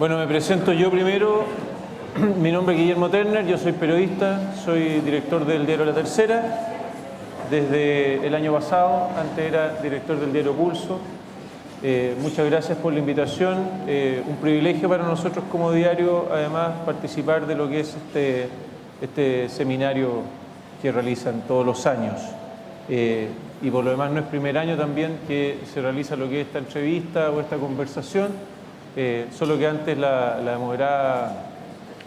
Bueno, me presento yo primero. Mi nombre es Guillermo Terner, yo soy periodista, soy director del diario La Tercera desde el año pasado, antes era director del diario Pulso. Muchas gracias por la invitación. Un privilegio para nosotros como diario, además, participar de lo que es este seminario que realizan todos los años. Y por lo demás no es primer año también que se realiza lo que es esta entrevista o esta conversación, solo que antes la moderaba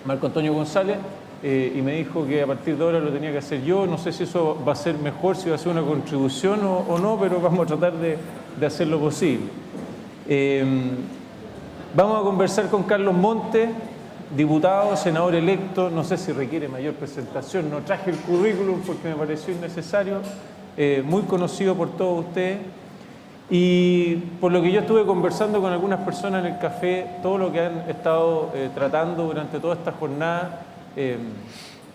Marco Antonio González y me dijo que a partir de ahora lo tenía que hacer yo. No sé si eso va a ser mejor, si va a ser una contribución o no, pero vamos a tratar de hacer lo posible. Vamos a conversar con Carlos Montes, diputado, senador electo. No sé si requiere mayor presentación, no traje el currículum porque me pareció innecesario, muy conocido por todos ustedes. Y por lo que yo estuve conversando con algunas personas en el café, todo lo que han estado tratando durante toda esta jornada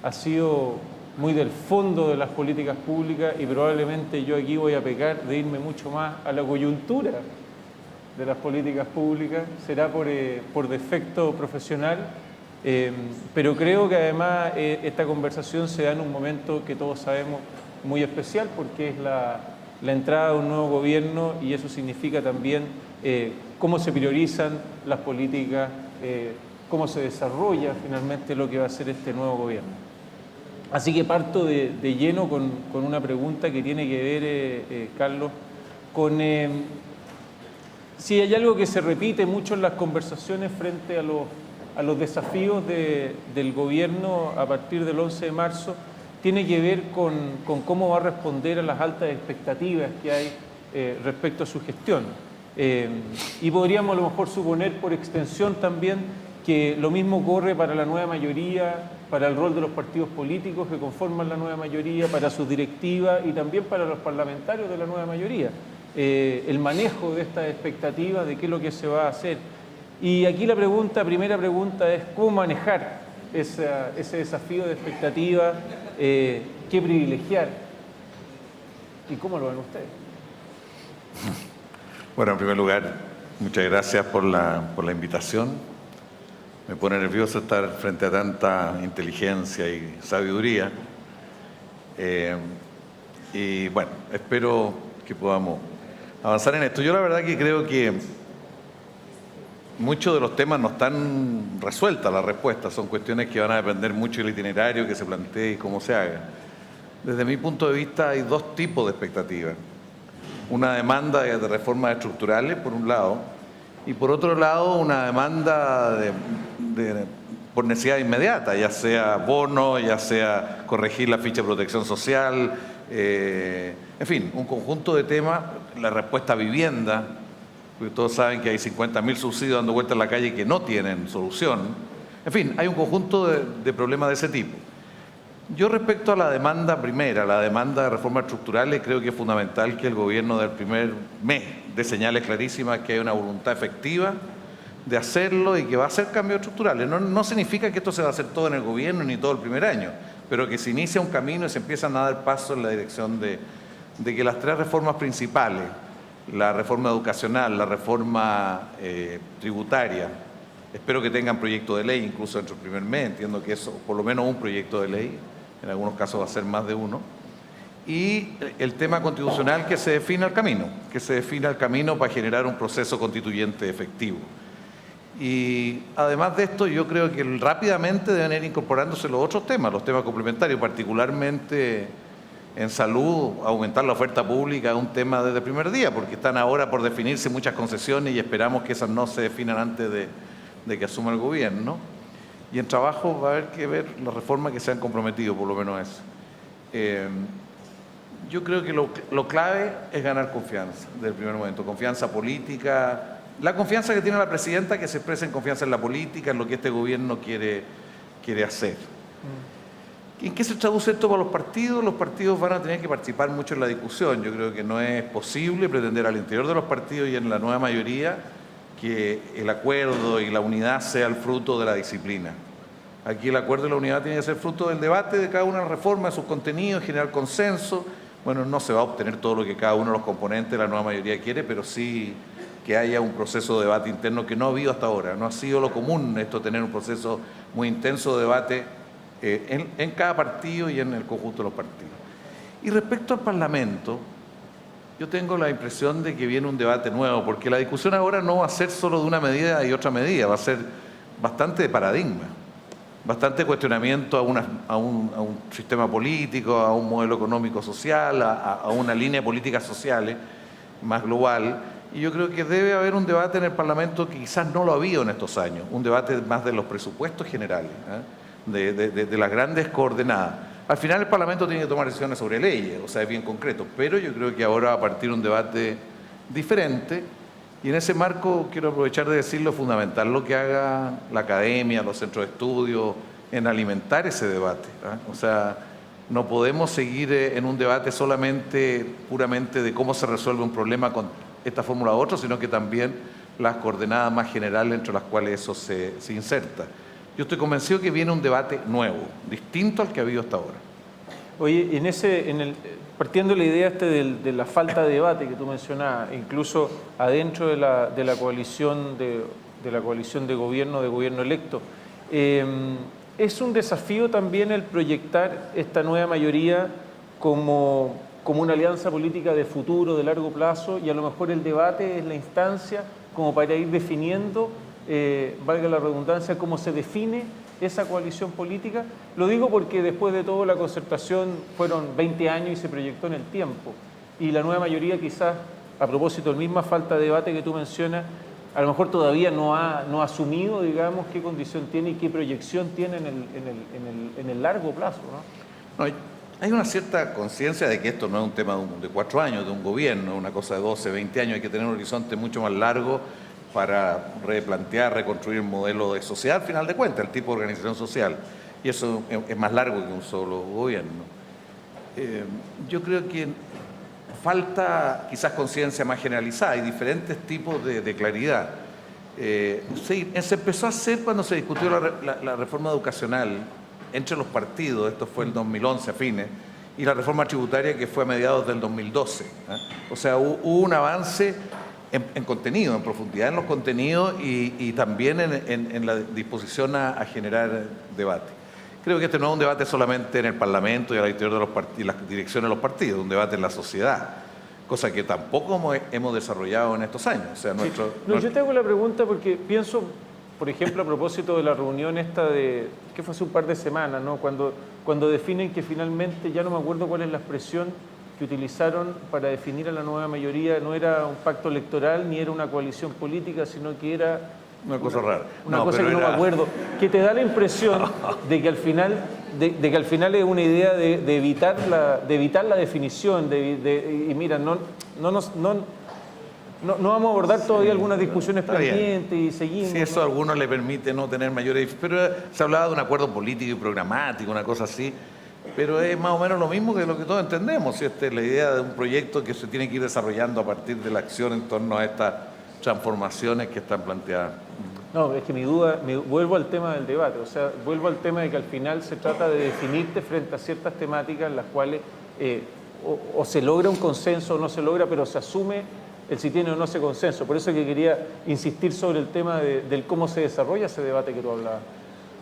ha sido muy del fondo de las políticas públicas, y probablemente yo aquí voy a pecar de irme mucho más a la coyuntura de las políticas públicas. Será por defecto profesional, pero creo que además esta conversación se da en un momento que todos sabemos muy especial, porque es la entrada de un nuevo gobierno, y eso significa también cómo se priorizan las políticas, cómo se desarrolla finalmente lo que va a ser este nuevo gobierno. Así que parto de lleno con una pregunta que tiene que ver, Carlos, con si hay algo que se repite mucho en las conversaciones frente a los desafíos del gobierno a partir del 11 de marzo, tiene que ver con cómo va a responder a las altas expectativas que hay respecto a su gestión. Y podríamos a lo mejor suponer por extensión también que lo mismo ocurre para la nueva mayoría, para el rol de los partidos políticos que conforman la nueva mayoría, para sus directivas y también para los parlamentarios de la nueva mayoría. El manejo de estas expectativas, de qué es lo que se va a hacer. Y aquí la primera pregunta es cómo manejar ese desafío de expectativas, qué privilegiar y cómo lo ven ustedes. Bueno, en primer lugar, muchas gracias por la invitación. Me pone nervioso estar frente a tanta inteligencia y sabiduría. Y bueno, espero que podamos avanzar en esto. Yo la verdad que creo que muchos de los temas no están resueltas las respuestas, son cuestiones que van a depender mucho del itinerario que se plantee y cómo se haga. Desde mi punto de vista hay dos tipos de expectativas. Una demanda de reformas estructurales, por un lado, y por otro lado una demanda por necesidad inmediata, ya sea bono, ya sea corregir la ficha de protección social, en fin, un conjunto de temas, la respuesta a vivienda, porque todos saben que hay 50.000 subsidios dando vueltas en la calle que no tienen solución. En fin, hay un conjunto de problemas de ese tipo. Yo respecto a la demanda primera, la demanda de reformas estructurales, creo que es fundamental que el gobierno del primer mes dé señales clarísimas que hay una voluntad efectiva de hacerlo y que va a hacer cambios estructurales. No significa que esto se va a hacer todo en el gobierno ni todo el primer año, pero que se inicia un camino y se empiezan a dar pasos en la dirección de que las tres reformas principales, la reforma educacional, la reforma tributaria, espero que tengan proyecto de ley incluso dentro del primer mes, entiendo que eso, por lo menos un proyecto de ley, en algunos casos va a ser más de uno, y el tema constitucional, que se defina el camino para generar un proceso constituyente efectivo. Y además de esto, yo creo que rápidamente deben ir incorporándose los otros temas, los temas complementarios, particularmente en salud. Aumentar la oferta pública es un tema desde el primer día, porque están ahora por definirse muchas concesiones y esperamos que esas no se definan antes de que asuma el gobierno. Y en trabajo va a haber que ver las reformas que se han comprometido, por lo menos eso. Yo creo que lo clave es ganar confianza desde el primer momento, confianza política, la confianza que tiene la presidenta, que se expresa en confianza en la política, en lo que este gobierno quiere hacer. ¿En qué se traduce esto para los partidos? Los partidos van a tener que participar mucho en la discusión. Yo creo que no es posible pretender al interior de los partidos y en la nueva mayoría que el acuerdo y la unidad sea el fruto de la disciplina. Aquí el acuerdo y la unidad tienen que ser fruto del debate de cada una de las reformas, de sus contenidos, generar consenso. Bueno, no se va a obtener todo lo que cada uno de los componentes de la nueva mayoría quiere, pero sí que haya un proceso de debate interno que no ha habido hasta ahora. No ha sido lo común esto, tener un proceso muy intenso de debate en cada partido y en el conjunto de los partidos. Y respecto al Parlamento, yo tengo la impresión de que viene un debate nuevo, porque la discusión ahora no va a ser solo de una medida y otra medida, va a ser bastante de paradigma, bastante cuestionamiento a un sistema político, a un modelo económico social, a una línea de políticas sociales más global. Y yo creo que debe haber un debate en el Parlamento que quizás no lo ha habido en estos años, un debate más de los presupuestos generales, de las grandes coordenadas. Al final el Parlamento tiene que tomar decisiones sobre leyes, o sea, es bien concreto, pero yo creo que ahora va a partir un debate diferente y en ese marco quiero aprovechar de decir lo fundamental, lo que haga la academia, los centros de estudio, en alimentar ese debate. O sea, no podemos seguir en un debate solamente, puramente de cómo se resuelve un problema con esta fórmula u otra, sino que también las coordenadas más generales entre las cuales eso se inserta. Yo estoy convencido que viene un debate nuevo, distinto al que ha habido hasta ahora. Oye, partiendo de la idea de la falta de debate que tú mencionabas, incluso adentro de la coalición de gobierno electo, es un desafío también el proyectar esta nueva mayoría como una alianza política de futuro, de largo plazo, y a lo mejor el debate es la instancia como para ir definiendo, valga la redundancia, cómo se define esa coalición política. Lo digo porque después de todo la concertación fueron 20 años y se proyectó en el tiempo. Y la nueva mayoría quizás, a propósito de la misma falta de debate que tú mencionas, a lo mejor todavía no ha asumido, digamos, qué condición tiene y qué proyección tiene en el largo plazo, ¿no? No, hay una cierta conciencia de que esto no es un tema de 4 años, de un gobierno, una cosa de 12, 20 años, hay que tener un horizonte mucho más largo para replantear, reconstruir un modelo de sociedad, al final de cuentas, el tipo de organización social. Y eso es más largo que un solo gobierno. Yo creo que falta quizás conciencia más generalizada y diferentes tipos de claridad. Se empezó a hacer cuando se discutió la reforma educacional entre los partidos, esto fue el 2011 a fines, y la reforma tributaria que fue a mediados del 2012. O sea, hubo un avance en contenido, en profundidad en los contenidos y también en la disposición a generar debate. Creo que este no es un debate solamente en el Parlamento y al interior de los partidos, las direcciones de los partidos, es un debate en la sociedad, cosa que tampoco hemos desarrollado en estos años. O sea, yo te hago la pregunta porque pienso, por ejemplo, a propósito de la reunión esta que fue hace un par de semanas, ¿no? Cuando definen que finalmente, ya no me acuerdo cuál es la expresión que utilizaron para definir a la nueva mayoría, no era un pacto electoral ni era una coalición política, sino que era una cosa rara. Una cosa que no me acuerdo, que te da la impresión de que al final, de que al final es una idea de evitar la definición, y mira, no vamos a abordar todavía algunas discusiones pendientes y seguimos. Sí, eso a algunos le permite no tener mayores... Pero se hablaba de un acuerdo político y programático, una cosa así, pero es más o menos lo mismo que lo que todos entendemos. ¿Sí? Esta es la idea de un proyecto que se tiene que ir desarrollando a partir de la acción en torno a estas transformaciones que están planteadas. No, es que vuelvo al tema del debate, o sea, vuelvo al tema de que al final se trata de definirte frente a ciertas temáticas en las cuales o se logra un consenso o no se logra, pero se asume el si tiene o no ese consenso. Por eso es que quería insistir sobre el tema del cómo se desarrolla ese debate que tú hablabas.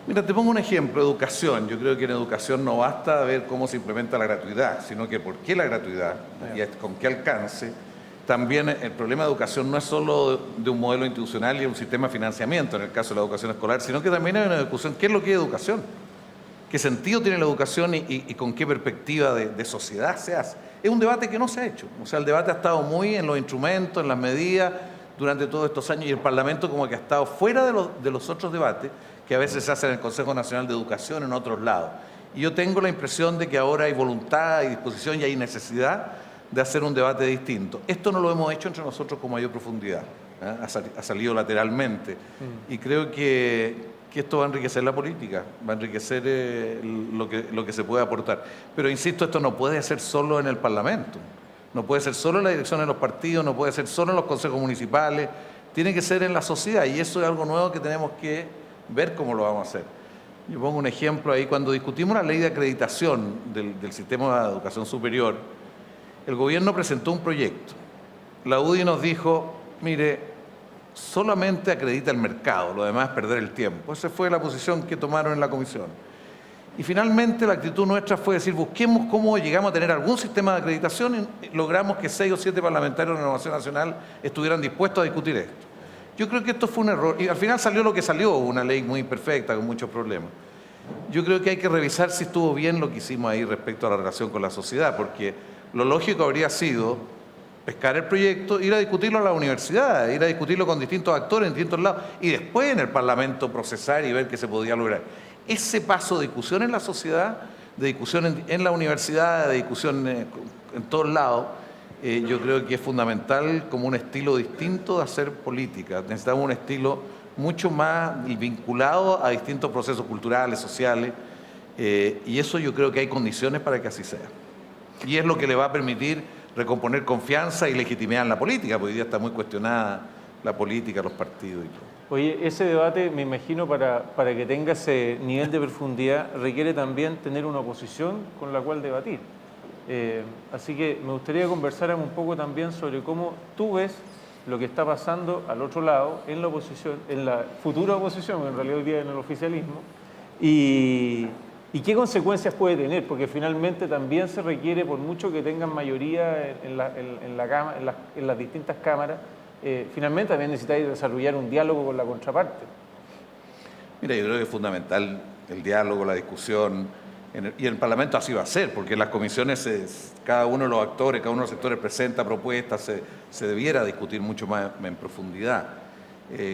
Mira, te pongo un ejemplo, educación. Yo creo que en educación no basta ver cómo se implementa la gratuidad, sino que por qué la gratuidad y con qué alcance. También el problema de educación no es solo de un modelo institucional y un sistema de financiamiento, en el caso de la educación escolar, sino que también hay una discusión, ¿qué es lo que es educación? ¿Qué sentido tiene la educación y con qué perspectiva de sociedad se hace? Es un debate que no se ha hecho. O sea, el debate ha estado muy en los instrumentos, en las medidas, durante todos estos años, y el Parlamento como que ha estado fuera de los otros debates que a veces se hacen en el Consejo Nacional de Educación, en otros lados. Y yo tengo la impresión de que ahora hay voluntad, hay disposición y hay necesidad de hacer un debate distinto. Esto no lo hemos hecho entre nosotros con mayor profundidad, ha salido lateralmente. Y creo que esto va a enriquecer la política, va a enriquecer lo que se puede aportar. Pero insisto, esto no puede ser solo en el Parlamento, no puede ser solo en la dirección de los partidos, no puede ser solo en los consejos municipales, tiene que ser en la sociedad y eso es algo nuevo que tenemos que ver cómo lo vamos a hacer. Yo pongo un ejemplo ahí, cuando discutimos la ley de acreditación del sistema de educación superior, el gobierno presentó un proyecto. La UDI nos dijo, mire, solamente acredita el mercado, lo demás es perder el tiempo. Esa fue la posición que tomaron en la comisión. Y finalmente la actitud nuestra fue decir, busquemos cómo llegamos a tener algún sistema de acreditación y logramos que 6 o 7 parlamentarios de Renovación Nacional estuvieran dispuestos a discutir esto. Yo creo que esto fue un error y al final salió lo que salió, una ley muy imperfecta con muchos problemas. Yo creo que hay que revisar si estuvo bien lo que hicimos ahí respecto a la relación con la sociedad, porque lo lógico habría sido pescar el proyecto, ir a discutirlo a la universidad, ir a discutirlo con distintos actores en distintos lados y después en el Parlamento procesar y ver qué se podía lograr. Ese paso de discusión en la sociedad, de discusión en la universidad, de discusión en todos lados, yo creo que es fundamental como un estilo distinto de hacer política. Necesitamos un estilo mucho más vinculado a distintos procesos culturales, sociales, y eso yo creo que hay condiciones para que así sea. Y es lo que le va a permitir recomponer confianza y legitimidad en la política, porque hoy día está muy cuestionada la política, los partidos y todo. Oye, ese debate, me imagino, para que tenga ese nivel de profundidad, requiere también tener una oposición con la cual debatir. Así que me gustaría que conversáramos un poco también sobre cómo tú ves lo que está pasando al otro lado, en la oposición, en la futura oposición, en realidad hoy día en el oficialismo, y qué consecuencias puede tener, porque finalmente también se requiere, por mucho que tengan mayoría en las distintas cámaras, finalmente también necesitáis desarrollar un diálogo con la contraparte. Mira, yo creo que es fundamental el diálogo, la discusión, y en el Parlamento así va a ser, porque en las comisiones cada uno de los actores, cada uno de los sectores presenta propuestas, se debiera discutir mucho más en profundidad.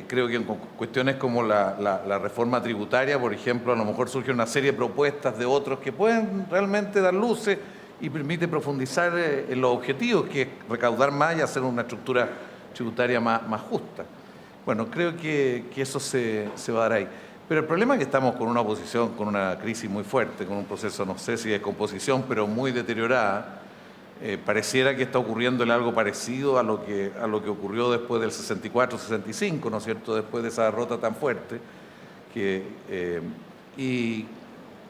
Creo que en cuestiones como la reforma tributaria, por ejemplo, a lo mejor surge una serie de propuestas de otros que pueden realmente dar luces y permite profundizar en los objetivos, que es recaudar más y hacer una estructura tributaria más justa. Bueno, creo que eso se va a dar ahí. Pero el problema es que estamos con una oposición, con una crisis muy fuerte, con un proceso, no sé si de descomposición, pero muy deteriorada. Pareciera que está ocurriéndole algo parecido a lo que ocurrió después del 64-65, ¿no es cierto?, después de esa derrota tan fuerte. Y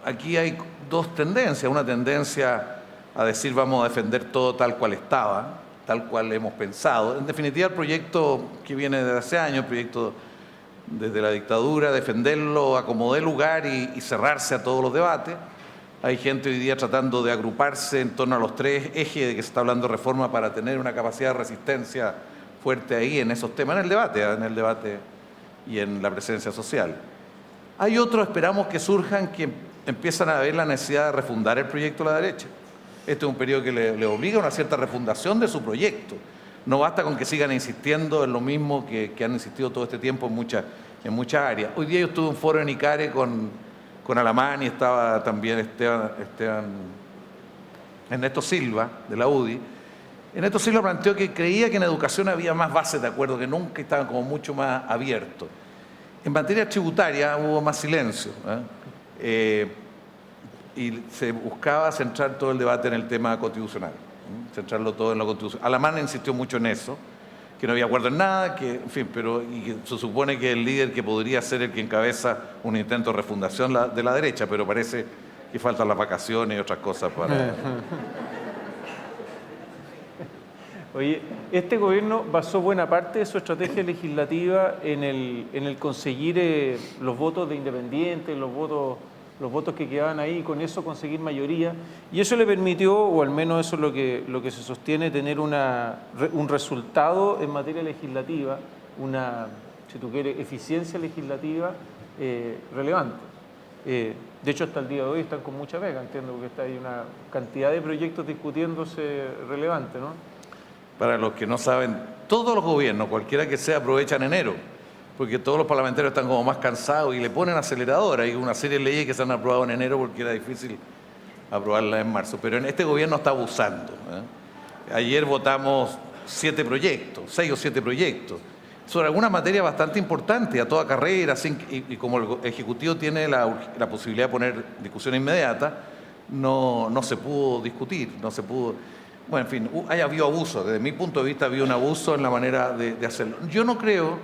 aquí hay dos tendencias. Una tendencia a decir vamos a defender todo tal cual estaba, tal cual hemos pensado. En definitiva, el proyecto que viene desde hace años, el proyecto desde la dictadura, defenderlo a como dé lugar y cerrarse a todos los debates. Hay gente hoy día tratando de agruparse en torno a los 3 ejes de que se está hablando de reforma para tener una capacidad de resistencia fuerte ahí en esos temas, en el debate y en la presencia social. Hay otros, esperamos que surjan, que empiezan a ver la necesidad de refundar el proyecto de la derecha. Este es un periodo que le obliga a una cierta refundación de su proyecto. No basta con que sigan insistiendo en lo mismo que han insistido todo este tiempo en muchas áreas. Hoy día yo estuve en un foro en Icare con Alamán y estaba también Ernesto Silva, de la UDI. Ernesto Silva planteó que creía que en educación había más bases de acuerdo que nunca, estaban como mucho más abiertos. En materia tributaria hubo más silencio, y se buscaba centrar todo el debate en el tema constitucional, centrarlo todo en la Constitución. Alamán insistió mucho en eso, que no había acuerdo en nada, que, en fin, y que se supone que el líder que podría ser el que encabeza un intento de refundación de la derecha, pero parece que faltan las vacaciones y otras cosas para... Oye, este gobierno basó buena parte de su estrategia legislativa en el conseguir los votos de independientes, los votos que quedaban ahí, y con eso conseguir mayoría. Y eso le permitió, o al menos eso es lo que se sostiene, tener un resultado en materia legislativa, si tú quieres, eficiencia legislativa relevante. De hecho, hasta el día de hoy están con mucha pega, entiendo, porque hay una cantidad de proyectos discutiéndose relevante, ¿no? Para los que no saben, todos los gobiernos, cualquiera que sea, aprovechan enero, porque todos los parlamentarios están como más cansados y le ponen acelerador. Hay una serie de leyes que se han aprobado en enero porque era difícil aprobarlas en marzo, pero en este gobierno está abusando. Ayer votamos 7 proyectos, 6 o 7 proyectos, sobre alguna materia bastante importante, a toda carrera, y como el Ejecutivo tiene la posibilidad de poner discusión inmediata, no se pudo discutir, no se pudo... Bueno, en fin, habido abuso. Desde mi punto de vista, había un abuso en la manera de hacerlo. Yo no creo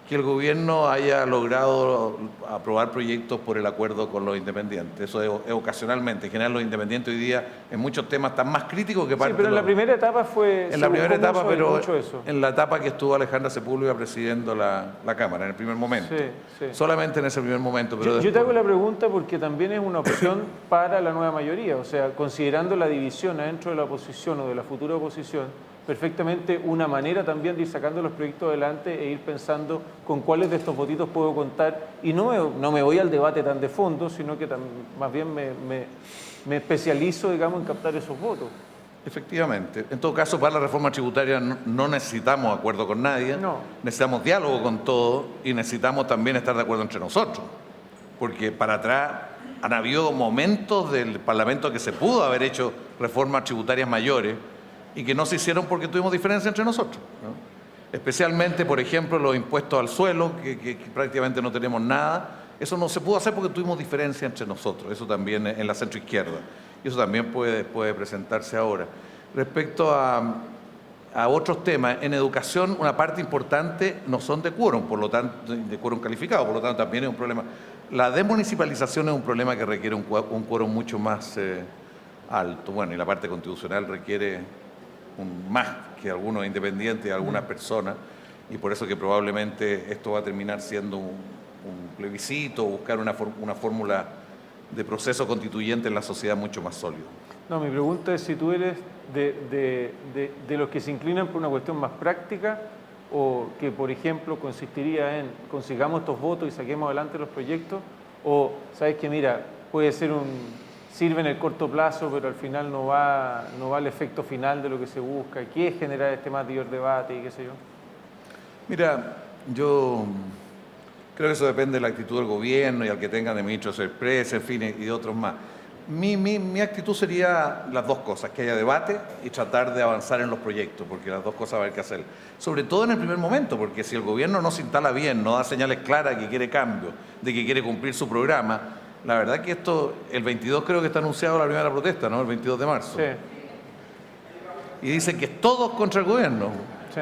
que el gobierno haya logrado aprobar proyectos por el acuerdo con los independientes. Eso es ocasionalmente. En general, los independientes hoy día en muchos temas están más críticos que parte Sí, pero en la primera etapa fue... En la primera etapa, pero mucho eso. en la etapa que estuvo Alejandra Sepúlveda presidiendo la Cámara, en el primer momento. Sí, sí. Solamente en ese primer momento. Pero yo te hago la pregunta porque también es una opción para la nueva mayoría. O sea, considerando la división adentro de la oposición o de la futura oposición, perfectamente una manera también de ir sacando los proyectos adelante e ir pensando con cuáles de estos votitos puedo contar. Y no me voy al debate tan de fondo, sino que más bien me especializo, digamos, en captar esos votos. Efectivamente. En todo caso, para la reforma tributaria no necesitamos acuerdo con nadie, No. necesitamos diálogo con todos y necesitamos también estar de acuerdo entre nosotros. Porque para atrás han habido momentos del Parlamento que se pudo haber hecho reformas tributarias mayores y que no se hicieron porque tuvimos diferencias entre nosotros, ¿no? Especialmente, por ejemplo, los impuestos al suelo, que prácticamente no tenemos nada. Eso no se pudo hacer porque tuvimos diferencias entre nosotros, eso también en la centroizquierda. Y eso también puede presentarse ahora. Respecto a otros temas, en educación una parte importante no son de quórum, por lo tanto, de quórum calificado, por lo tanto también es un problema. La desmunicipalización es un problema que requiere un quórum mucho más alto. Bueno, y la parte constitucional requiere más que algunos independientes y algunas personas, y por eso que probablemente esto va a terminar siendo un plebiscito, buscar una fórmula de proceso constituyente en la sociedad mucho más sólido. No, mi pregunta es si tú eres de los que se inclinan por una cuestión más práctica o que, por ejemplo, consistiría en consigamos estos votos y saquemos adelante los proyectos, o sabes que mira, puede ser sirve en el corto plazo, pero al final no va al efecto final de lo que se busca, que es generar este mayor debate y qué sé yo. Mira, yo creo que eso depende de la actitud del gobierno y al que tengan de ministro de sorpresa, en fin, y de otros más. Mi actitud sería las dos cosas, que haya debate y tratar de avanzar en los proyectos, porque las dos cosas va a haber que hacer. Sobre todo en el primer momento, porque si el gobierno no se instala bien, no da señales claras de que quiere cambio, de que quiere cumplir su programa, la verdad que esto, el 22 creo que está anunciado la primera protesta, ¿no? El 22 de marzo. Sí. Y dicen que es todos contra el gobierno. Sí.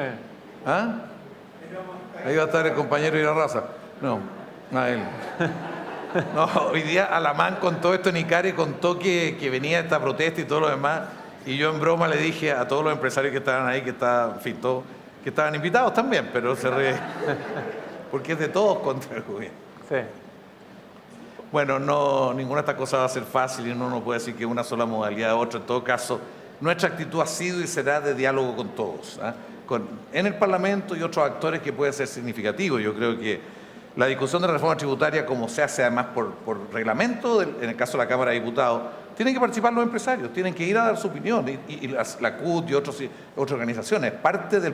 ¿Ah? Ahí va a estar el compañero Irarrázaga. No, a él. No, hoy día Alamán contó esto en Icare, contó que venía esta protesta y todo lo demás, y yo en broma le dije a todos los empresarios que estaban ahí, que estaban invitados también, pero se ríe, porque es de todos contra el gobierno. Sí. Bueno, no, ninguna de estas cosas va a ser fácil y uno no puede decir que una sola modalidad u otra. En todo caso, nuestra actitud ha sido y será de diálogo con todos, ¿eh? En el Parlamento y otros actores que pueden ser significativos. Yo creo que la discusión de la reforma tributaria, como se hace además por reglamento, en el caso de la Cámara de Diputados, tienen que participar los empresarios, tienen que ir a dar su opinión, y la CUT y otras organizaciones, parte del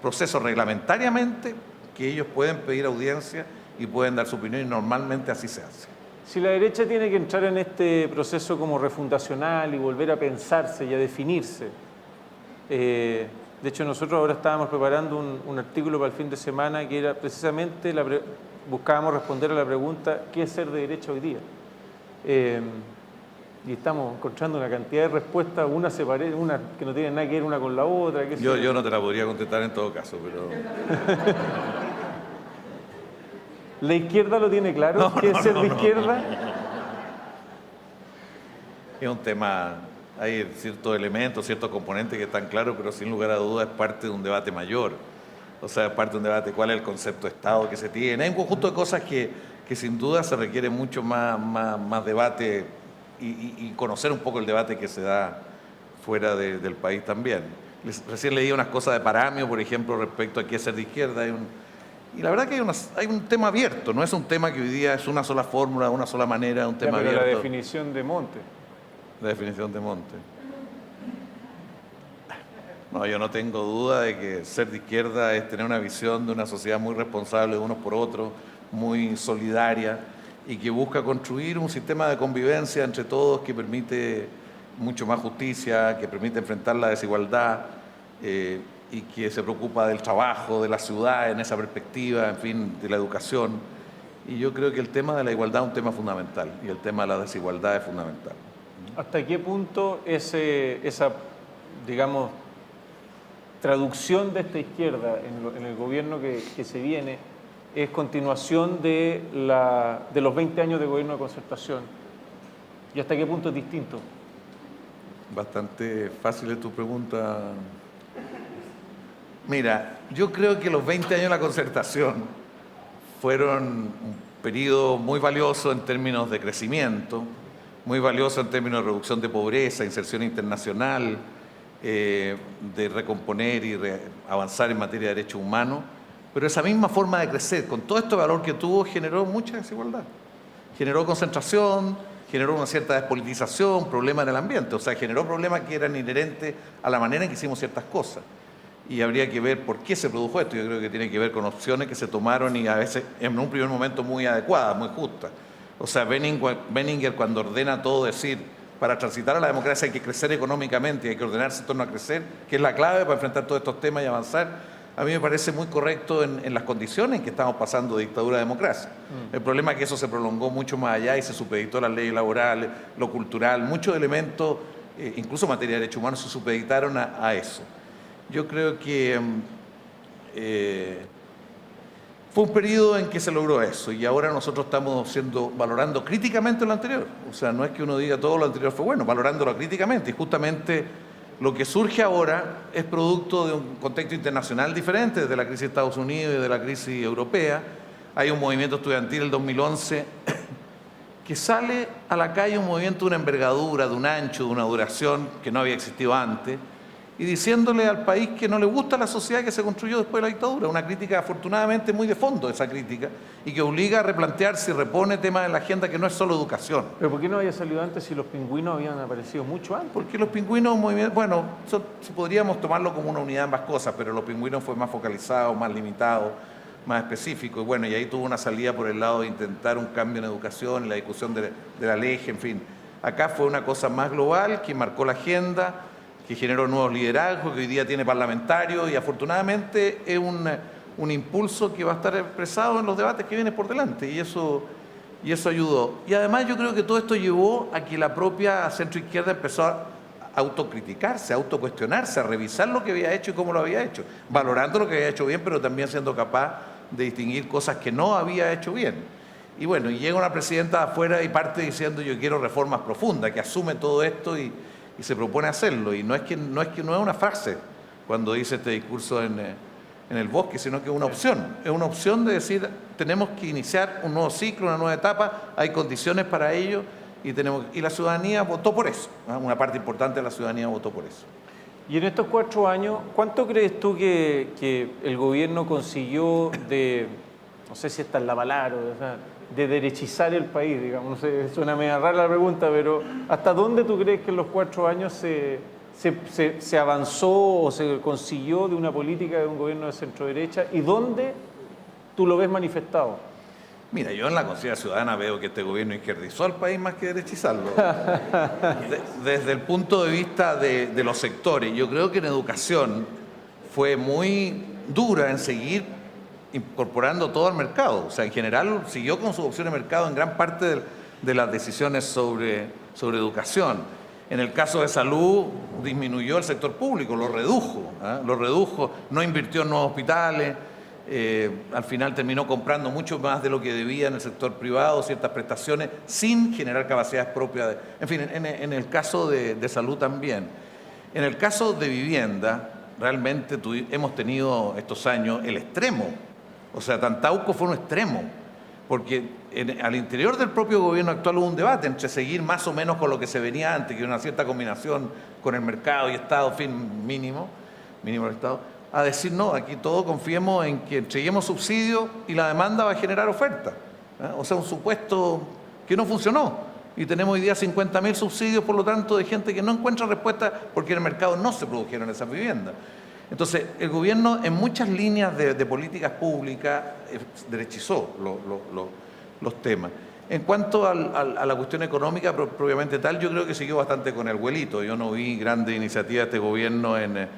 proceso reglamentariamente que ellos pueden pedir audiencia y pueden dar su opinión, y normalmente así se hace. Si la derecha tiene que entrar en este proceso como refundacional y volver a pensarse y a definirse, de hecho nosotros ahora estábamos preparando un artículo para el fin de semana que era precisamente, buscábamos responder a la pregunta ¿qué es ser de derecha hoy día? Y estamos encontrando una cantidad de respuestas, una que no tienen nada que ver una con la otra. Yo no te la podría contestar en todo caso, pero... ¿La izquierda lo tiene claro? ¿Qué es ser de izquierda? Es un tema, hay ciertos elementos, ciertos componentes que están claros, pero sin lugar a dudas es parte de un debate mayor. O sea, es parte de un debate, ¿cuál es el concepto de Estado que se tiene? Hay un conjunto de cosas que sin duda se requiere mucho más debate y conocer un poco el debate que se da fuera del país también. Recién leí unas cosas de Paramio, por ejemplo, respecto a qué es ser de izquierda. Y la verdad que hay un tema abierto, no es un tema que hoy día es una sola fórmula, una sola manera, un tema abierto. La definición de Monte. La definición de Monte. No, yo no tengo duda de que ser de izquierda es tener una visión de una sociedad muy responsable de unos por otros, muy solidaria y que busca construir un sistema de convivencia entre todos que permite mucho más justicia, que permite enfrentar la desigualdad, y que se preocupa del trabajo, de la ciudad en esa perspectiva, en fin, de la educación. Y yo creo que el tema de la igualdad es un tema fundamental y el tema de la desigualdad es fundamental. ¿Hasta qué punto esa, digamos, traducción de esta izquierda en el gobierno que se viene es continuación de los 20 años de gobierno de concertación. ¿Y hasta qué punto es distinto? Bastante fácil es tu pregunta. Mira, yo creo que los 20 años de la concertación fueron un periodo muy valioso en términos de crecimiento, muy valioso en términos de reducción de pobreza, inserción internacional, de recomponer y avanzar en materia de derechos humanos, pero esa misma forma de crecer, con todo este valor que tuvo, generó mucha desigualdad, generó concentración, generó una cierta despolitización, problemas en el ambiente, o sea, generó problemas que eran inherentes a la manera en que hicimos ciertas cosas. Y habría que ver por qué se produjo esto. Yo creo que tiene que ver con opciones que se tomaron y a veces en un primer momento muy adecuadas, muy justas. O sea, Benninger cuando ordena todo decir, para transitar a la democracia hay que crecer económicamente, hay que ordenarse en torno a crecer, que es la clave para enfrentar todos estos temas y avanzar, a mí me parece muy correcto en las condiciones en que estamos pasando de dictadura a democracia. El problema es que eso se prolongó mucho más allá y se supeditó las leyes laborales, lo cultural, muchos elementos, incluso en materia de derechos humanos, se supeditaron a eso. Yo creo que fue un periodo en que se logró eso y ahora nosotros estamos valorando críticamente lo anterior. O sea, no es que uno diga todo lo anterior fue bueno, valorándolo críticamente. Y justamente lo que surge ahora es producto de un contexto internacional diferente, desde la crisis de Estados Unidos y de la crisis europea. Hay un movimiento estudiantil el 2011 que sale a la calle, un movimiento de una envergadura, de un ancho, de una duración que no había existido antes, y diciéndole al país que no le gusta la sociedad que se construyó después de la dictadura. Una crítica afortunadamente muy de fondo, esa crítica, y que obliga a replantearse y repone temas en la agenda que no es solo educación. ¿Pero por qué no había salido antes si los pingüinos habían aparecido mucho antes? Porque los pingüinos, bueno, podríamos tomarlo como una unidad de ambas cosas, pero los pingüinos fue más focalizado, más limitado, más específico, y bueno, y ahí tuvo una salida por el lado de intentar un cambio en educación, en la discusión de la ley, en fin. Acá fue una cosa más global que marcó la agenda, que generó nuevos liderazgos, que hoy día tiene parlamentarios y afortunadamente es un impulso que va a estar expresado en los debates que vienen por delante y eso ayudó. Y además yo creo que todo esto llevó a que la propia centroizquierda empezó a autocriticarse, a autocuestionarse, a revisar lo que había hecho y cómo lo había hecho, valorando lo que había hecho bien, pero también siendo capaz de distinguir cosas que no había hecho bien. Y bueno, y llega una presidenta de afuera y parte diciendo yo quiero reformas profundas, que asume todo esto y se propone hacerlo. Y no es una frase cuando dice este discurso en el bosque, sino que es una opción. Es una opción de decir, tenemos que iniciar un nuevo ciclo, una nueva etapa, hay condiciones para ello y la ciudadanía votó por eso. Una parte importante de la ciudadanía votó por eso. Y en estos 4 años, ¿cuánto crees tú que el gobierno consiguió de, no sé si esta es la palabra, o sea, de derechizar el país, digamos? No sé, suena medio rara la pregunta, pero ¿hasta dónde tú crees que en los 4 años se avanzó o se consiguió de una política de un gobierno de centro derecha y dónde tú lo ves manifestado? Mira, yo en la conciencia ciudadana veo que este gobierno izquierdizó al país más que derechizarlo. Desde el punto de vista de los sectores, yo creo que en educación fue muy dura en seguir incorporando todo al mercado. O sea, en general siguió con su opción de mercado en gran parte de las decisiones sobre educación. En el caso de salud, disminuyó el sector público, lo redujo, no invirtió en nuevos hospitales, al final terminó comprando mucho más de lo que debía en el sector privado, ciertas prestaciones, sin generar capacidades propias. En fin, en el caso de salud también. En el caso de vivienda, realmente hemos tenido estos años el extremo. O sea, Tantauco fue un extremo, porque al interior del propio gobierno actual hubo un debate entre seguir más o menos con lo que se venía antes, que era una cierta combinación con el mercado y Estado, fin, mínimo del Estado, a decir no, aquí todos confiemos en que entreguemos subsidios y la demanda va a generar oferta. O sea, un supuesto que no funcionó. Y tenemos hoy día 50.000 subsidios, por lo tanto, de gente que no encuentra respuesta porque en el mercado no se produjeron esas viviendas. Entonces, el gobierno en muchas líneas de políticas públicas derechizó los temas. En cuanto a la cuestión económica propiamente tal, yo creo que siguió bastante con el vuelito. Yo no vi grandes iniciativas de este gobierno en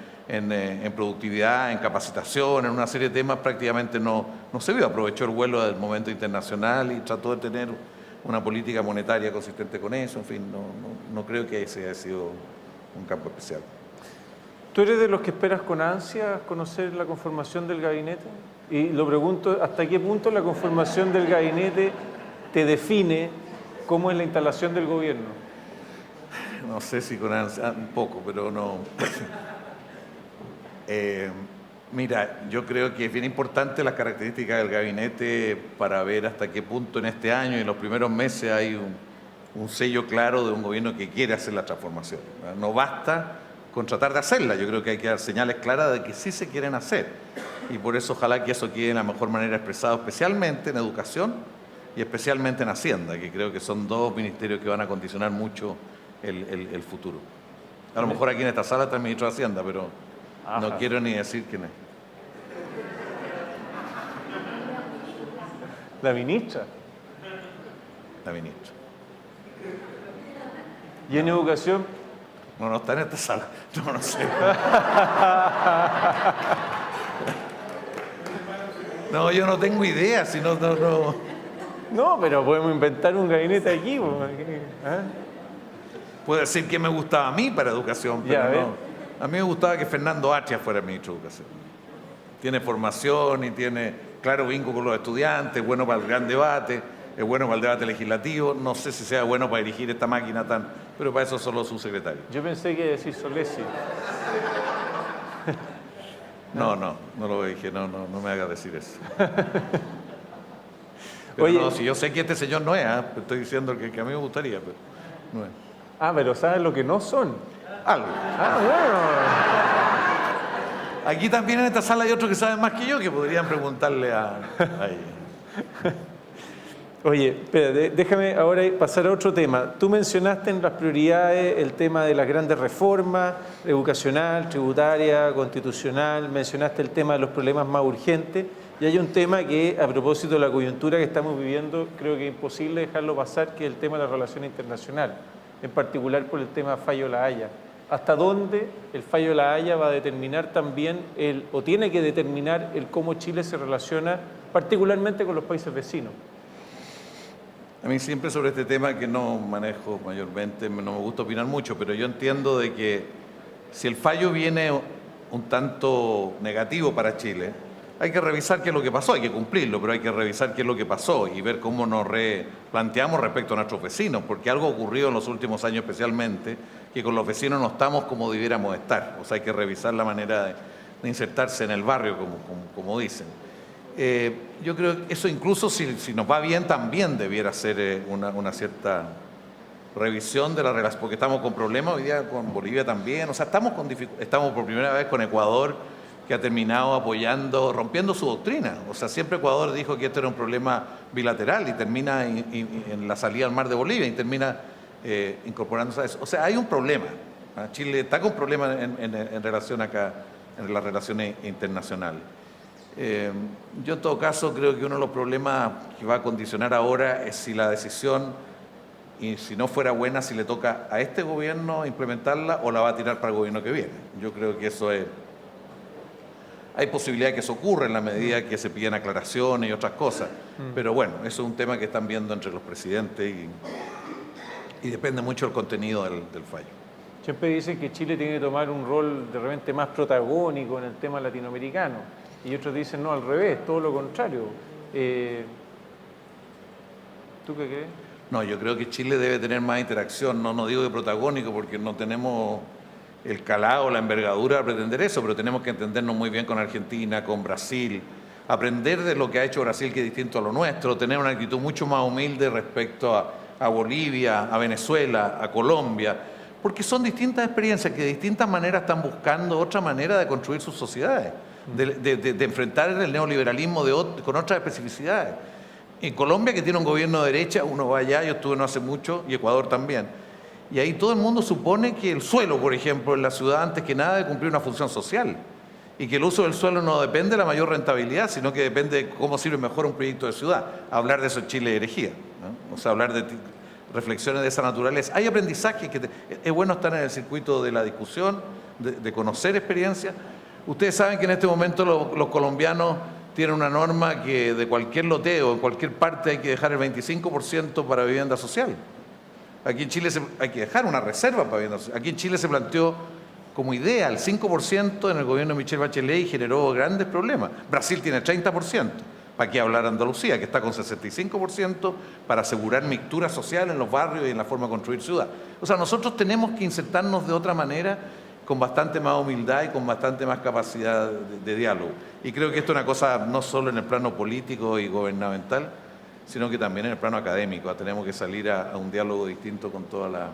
productividad, en capacitación, en una serie de temas prácticamente no se vio. Aprovechó el vuelo del momento internacional y trató de tener una política monetaria consistente con eso. En fin, no creo que ese haya sido un campo especial. ¿Tú eres de los que esperas con ansia conocer la conformación del gabinete? Y lo pregunto, ¿hasta qué punto la conformación del gabinete te define cómo es la instalación del gobierno? No sé si con ansia, un poco, pero no. Mira, yo creo que es bien importante las características del gabinete para ver hasta qué punto en este año y en los primeros meses hay un sello claro de un gobierno que quiere hacer la transformación. No basta con tratar de hacerla, yo creo que hay que dar señales claras de que sí se quieren hacer. Y por eso ojalá que eso quede de la mejor manera expresado, especialmente en educación y especialmente en Hacienda, que creo que son dos ministerios que van a condicionar mucho el futuro. A lo mejor aquí en esta sala está el ministro de Hacienda, pero no quiero ni decir quién es. ¿La ministra? La ministra. ¿Y en educación? No está en esta sala. No sé. No, yo no tengo idea, si no. No, pero podemos inventar un gabinete aquí. ¿Eh? Puedo decir que me gustaba a mí para educación, pero no. A mí me gustaba que Fernando Atria fuera el ministro de Educación. Tiene formación y tiene claro vínculo con los estudiantes, es bueno para el gran debate, es bueno para el debate legislativo. No sé si sea bueno para dirigir esta máquina tan... pero para eso solo su secretario. Yo pensé que iba a decir Solesi. No lo dije, no me hagas decir eso. Pero Oye, no, si yo sé que este señor no es, estoy diciendo que a mí me gustaría, pero no es. Pero ¿sabes lo que no son? Algo. Bueno. Aquí también en esta sala hay otros que saben más que yo, que podrían preguntarle a ella. Oye, espera, déjame ahora pasar a otro tema. Tú mencionaste en las prioridades el tema de las grandes reformas, educacional, tributaria, constitucional, mencionaste el tema de los problemas más urgentes, y hay un tema que, a propósito de la coyuntura que estamos viviendo, creo que es imposible dejarlo pasar, que es el tema de las relaciones internacionales, en particular por el tema fallo La Haya. ¿Hasta dónde el fallo de La Haya va a determinar también, o tiene que determinar el cómo Chile se relaciona particularmente con los países vecinos? A mí siempre sobre este tema, que no manejo mayormente, no me gusta opinar mucho, pero yo entiendo de que si el fallo viene un tanto negativo para Chile, hay que revisar qué es lo que pasó, hay que cumplirlo, pero hay que revisar qué es lo que pasó y ver cómo nos replanteamos respecto a nuestros vecinos, porque algo ocurrió en los últimos años especialmente, que con los vecinos no estamos como debiéramos estar. O sea, hay que revisar la manera de insertarse en el barrio, como dicen. Yo creo que eso incluso si nos va bien también debiera ser una cierta revisión de la relación, porque estamos con problemas hoy día con Bolivia también, o sea, estamos por primera vez con Ecuador, que ha terminado apoyando, rompiendo su doctrina. O sea, siempre Ecuador dijo que esto era un problema bilateral y termina en la salida al mar de Bolivia y termina incorporándose a eso. O sea, hay un problema. Chile está con problemas en relación acá, en las relaciones internacionales. Yo en todo caso creo que uno de los problemas que va a condicionar ahora es si la decisión, y si no fuera buena, si le toca a este gobierno implementarla o la va a tirar para el gobierno que viene. Yo creo que eso es... Hay posibilidad de que eso ocurra en la medida que se piden aclaraciones y otras cosas. Pero bueno, eso es un tema que están viendo entre los presidentes y depende mucho del contenido del fallo. Siempre dicen que Chile tiene que tomar un rol de repente más protagónico en el tema latinoamericano. Y otros dicen, no, al revés, todo lo contrario. ¿Tú qué crees? No, yo creo que Chile debe tener más interacción. No digo de protagónico porque no tenemos el calado, la envergadura a pretender eso, pero tenemos que entendernos muy bien con Argentina, con Brasil, aprender de lo que ha hecho Brasil, que es distinto a lo nuestro, tener una actitud mucho más humilde respecto a Bolivia, a Venezuela, a Colombia, porque son distintas experiencias que de distintas maneras están buscando otra manera de construir sus sociedades, de enfrentar el neoliberalismo con otras especificidades. En Colombia, que tiene un gobierno de derecha, uno va allá, yo estuve no hace mucho, y Ecuador también. Y ahí todo el mundo supone que el suelo, por ejemplo, en la ciudad, antes que nada, debe cumplir una función social. Y que el uso del suelo no depende de la mayor rentabilidad, sino que depende de cómo sirve mejor un proyecto de ciudad. Hablar de eso en Chile es herejía, ¿no? O sea, hablar de reflexiones de esa naturaleza. Hay aprendizaje, es bueno estar en el circuito de la discusión, de conocer experiencias. Ustedes saben que en este momento los colombianos tienen una norma que de cualquier loteo, en cualquier parte, hay que dejar el 25% para vivienda social. Aquí en Chile hay que dejar una reserva para vivienda social. Aquí en Chile se planteó como idea el 5% en el gobierno de Michelle Bachelet y generó grandes problemas. Brasil tiene 30%. ¿Para qué hablar Andalucía, que está con 65% para asegurar mixtura social en los barrios y en la forma de construir ciudad? O sea, nosotros tenemos que insertarnos de otra manera, con bastante más humildad y con bastante más capacidad de diálogo. Y creo que esto es una cosa no solo en el plano político y gubernamental, sino que también en el plano académico. Tenemos que salir a un diálogo distinto con toda la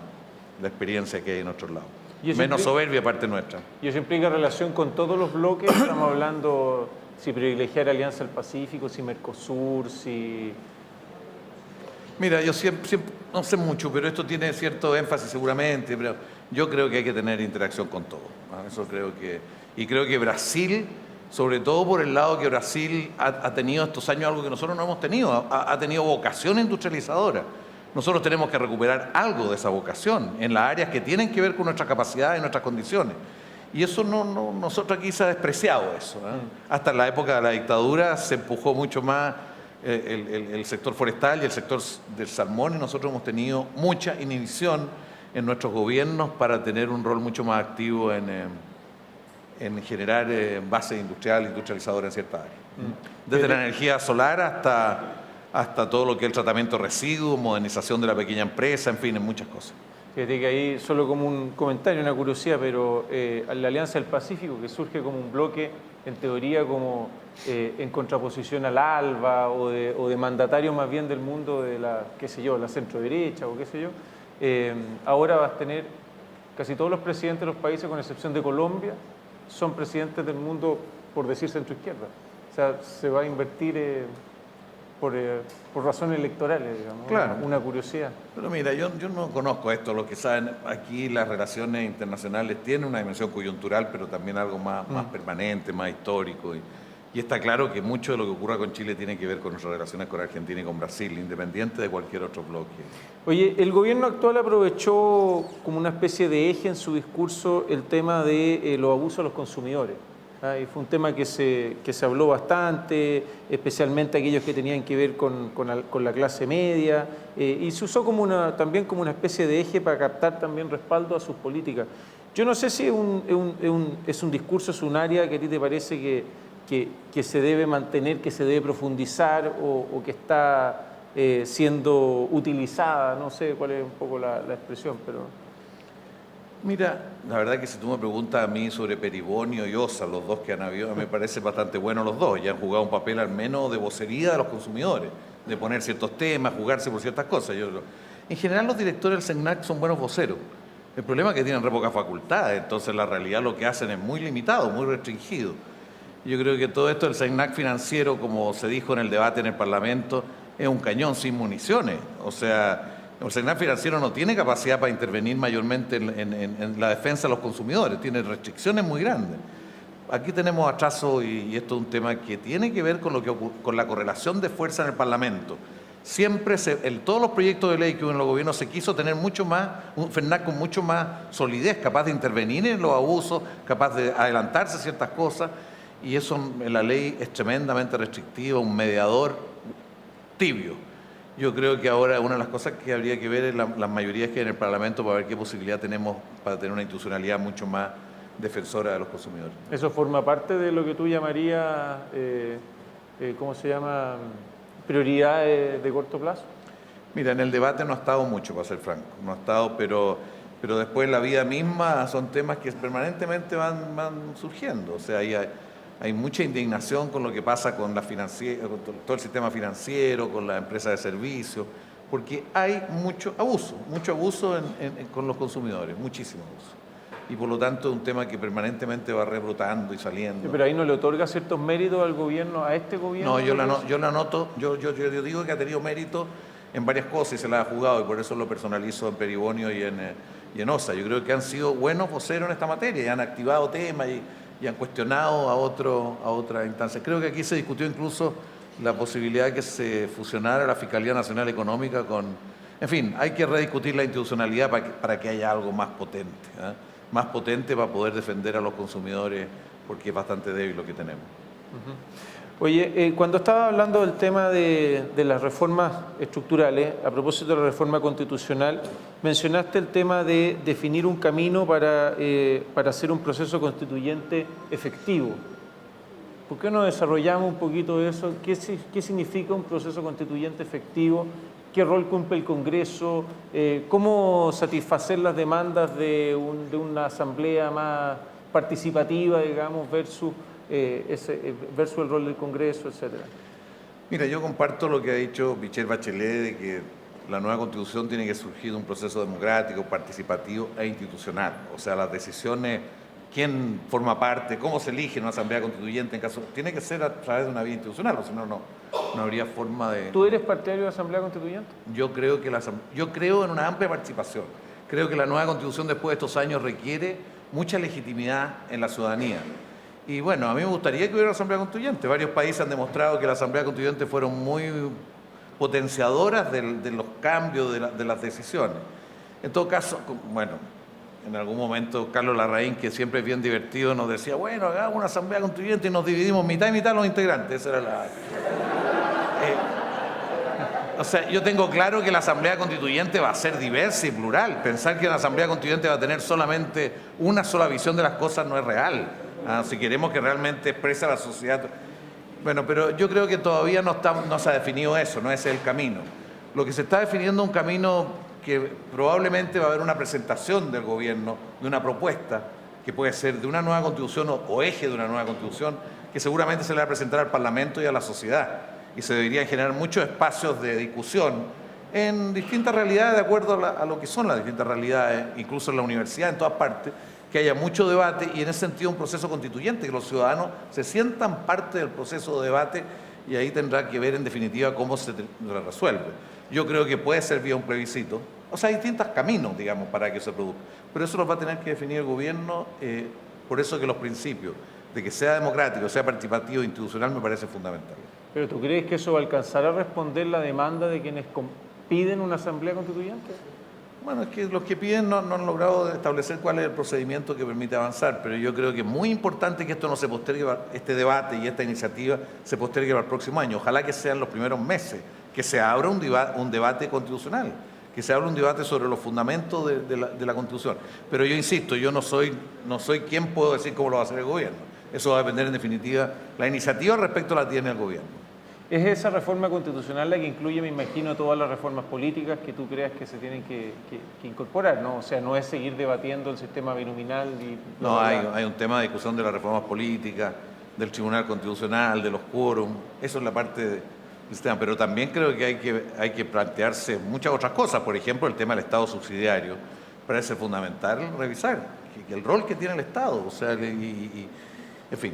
experiencia que hay en otros lados. Menos soberbia parte nuestra. ¿Y eso implica relación con todos los bloques? Estamos hablando si privilegiar Alianza del Pacífico, si Mercosur, si... Mira, yo siempre no sé mucho, pero esto tiene cierto énfasis seguramente, pero yo creo que hay que tener interacción con todo, ¿no? Eso creo que... Y creo que Brasil, sobre todo por el lado que Brasil ha tenido estos años algo que nosotros no hemos tenido, ha tenido vocación industrializadora. Nosotros tenemos que recuperar algo de esa vocación en las áreas que tienen que ver con nuestras capacidades y nuestras condiciones. Y eso nosotros aquí se ha despreciado eso, ¿eh? Hasta en la época de la dictadura se empujó mucho más el sector forestal y el sector del salmón, y nosotros hemos tenido mucha inhibición en nuestros gobiernos para tener un rol mucho más activo en generar base industrializadora en ciertas áreas. Desde la energía solar hasta todo lo que es el tratamiento de residuos, modernización de la pequeña empresa, en fin, en muchas cosas. Fíjate que ahí, solo como un comentario, una curiosidad, pero la Alianza del Pacífico, que surge como un bloque, en teoría, como en contraposición al ALBA o de mandatario más bien del mundo de la, qué sé yo, la centro-derecha o qué sé yo, ahora vas a tener casi todos los presidentes de los países, con excepción de Colombia, son presidentes del mundo, por decir centro-izquierda. O sea, se va a invertir... por razones electorales, digamos. Claro. Una curiosidad. Pero mira, yo no conozco esto. Lo que saben, aquí las relaciones internacionales tienen una dimensión coyuntural, pero también algo más permanente, más histórico. Y está claro que mucho de lo que ocurra con Chile tiene que ver con nuestras relaciones con Argentina y con Brasil, independiente de cualquier otro bloque. Oye, el gobierno actual aprovechó como una especie de eje en su discurso el tema de los abusos a los consumidores. Y fue un tema que se habló bastante, especialmente aquellos que tenían que ver con la clase media, y se usó también como una especie de eje para captar también respaldo a sus políticas. Yo no sé si es un discurso, es un área que a ti te parece que se debe mantener, que se debe profundizar o que está siendo utilizada, no sé cuál es un poco la expresión, pero... Mira, la verdad que si tú me preguntas a mí sobre Peribonio y Osa, los dos que han habido, me parece bastante bueno los dos, y han jugado un papel al menos de vocería de los consumidores, de poner ciertos temas, jugarse por ciertas cosas. En general los directores del CENAC son buenos voceros. El problema es que tienen re pocas facultades, entonces la realidad lo que hacen es muy limitado, muy restringido. Yo creo que todo esto del CENAC financiero, como se dijo en el debate en el Parlamento, es un cañón sin municiones. O sea, el CENAC financiero no tiene capacidad para intervenir mayormente en la defensa de los consumidores, tiene restricciones muy grandes. Aquí tenemos atraso y esto es un tema que tiene que ver con la correlación de fuerza en el Parlamento. Siempre, en todos los proyectos de ley que hubo en los gobiernos se quiso tener mucho más, un FENAC con mucho más solidez, capaz de intervenir en los abusos, capaz de adelantarse ciertas cosas, y eso en la ley es tremendamente restrictivo, un mediador tibio. Yo creo que ahora una de las cosas que habría que ver es las mayorías que hay en el Parlamento para ver qué posibilidad tenemos para tener una institucionalidad mucho más defensora de los consumidores. ¿Eso forma parte de lo que tú llamarías, ¿cómo se llama?, prioridades de corto plazo? Mira, en el debate no ha estado mucho, para ser franco, no ha estado, pero después la vida misma son temas que permanentemente van surgiendo. O sea, hay mucha indignación con lo que pasa con con todo el sistema financiero, con las empresas de servicios, porque hay mucho abuso con los consumidores, muchísimo abuso. Y por lo tanto es un tema que permanentemente va rebrotando y saliendo. Sí, pero ahí no le otorga ciertos méritos al gobierno, a este gobierno. No, yo la anoto, yo digo que ha tenido mérito en varias cosas y se las ha jugado, y por eso lo personalizo en Peribonio y en OSA. Yo creo que han sido buenos voceros en esta materia y han activado temas y han cuestionado a otras instancias. Creo que aquí se discutió incluso la posibilidad de que se fusionara la Fiscalía Nacional Económica con... En fin, hay que rediscutir la institucionalidad para que haya algo más potente, ¿eh? Más potente para poder defender a los consumidores, porque es bastante débil lo que tenemos. Oye, cuando estaba hablando del tema de las reformas estructurales, a propósito de la reforma constitucional, mencionaste el tema de definir un camino para hacer un proceso constituyente efectivo. ¿Por qué no desarrollamos un poquito de eso? ¿Qué significa un proceso constituyente efectivo? ¿Qué rol cumple el Congreso? ¿Cómo satisfacer las demandas de una asamblea más participativa, digamos, versus el rol del Congreso, etcétera? Mira, yo comparto lo que ha dicho Michelle Bachelet de que la nueva Constitución tiene que surgir de un proceso democrático, participativo e institucional. O sea, las decisiones, quién forma parte, cómo se elige una asamblea constituyente, en caso tiene que ser a través de una vía institucional, o si no, no habría forma de... ¿Tú eres partidario de asamblea constituyente? Yo creo en una amplia participación. Creo que la nueva Constitución después de estos años requiere mucha legitimidad en la ciudadanía. Y bueno, a mí me gustaría que hubiera una asamblea constituyente. Varios países han demostrado que la asamblea constituyente fueron muy potenciadoras de los cambios, de las decisiones. En todo caso, bueno, en algún momento Carlos Larraín, que siempre es bien divertido, nos decía, bueno, hagamos una asamblea constituyente y nos dividimos mitad y mitad los integrantes. Esa era la... O sea, yo tengo claro que la asamblea constituyente va a ser diversa y plural. Pensar que la asamblea constituyente va a tener solamente una sola visión de las cosas no es real. Si queremos que realmente exprese a la sociedad. Bueno, pero yo creo que todavía no se ha definido eso, no es el camino. Lo que se está definiendo es un camino que probablemente va a haber una presentación del gobierno de una propuesta que puede ser de una nueva constitución o eje de una nueva constitución que seguramente se le va a presentar al Parlamento y a la sociedad. Y se deberían generar muchos espacios de discusión en distintas realidades, de acuerdo a lo que son las distintas realidades, incluso en la universidad, en todas partes, que haya mucho debate y en ese sentido un proceso constituyente, que los ciudadanos se sientan parte del proceso de debate y ahí tendrá que ver en definitiva cómo se resuelve. Yo creo que puede ser vía un plebiscito, o sea, hay distintos caminos, digamos, para que se produzca, pero eso los va a tener que definir el gobierno, por eso que los principios de que sea democrático, sea participativo e institucional me parece fundamental. ¿Pero tú crees que eso va a alcanzar a responder la demanda de quienes piden una asamblea constituyente? Bueno, es que los que piden no han logrado establecer cuál es el procedimiento que permite avanzar, pero yo creo que es muy importante que esto no se postergue, este debate y esta iniciativa se postergue para el próximo año. Ojalá que sean los primeros meses, que se abra un debate constitucional, que se abra un debate sobre los fundamentos de la Constitución. Pero yo insisto, yo no soy quien puedo decir cómo lo va a hacer el gobierno. Eso va a depender en definitiva, la iniciativa respecto la tiene el gobierno. ¿Es esa reforma constitucional la que incluye, me imagino, todas las reformas políticas que tú creas que se tienen que incorporar, ¿no? O sea, no es seguir debatiendo el sistema binominal. No, hay un tema de discusión de las reformas políticas, del Tribunal Constitucional, de los quórum, eso es la parte del sistema, pero también creo que hay que plantearse muchas otras cosas, por ejemplo, el tema del Estado subsidiario, parece fundamental revisar que el rol que tiene el Estado, o sea, en fin,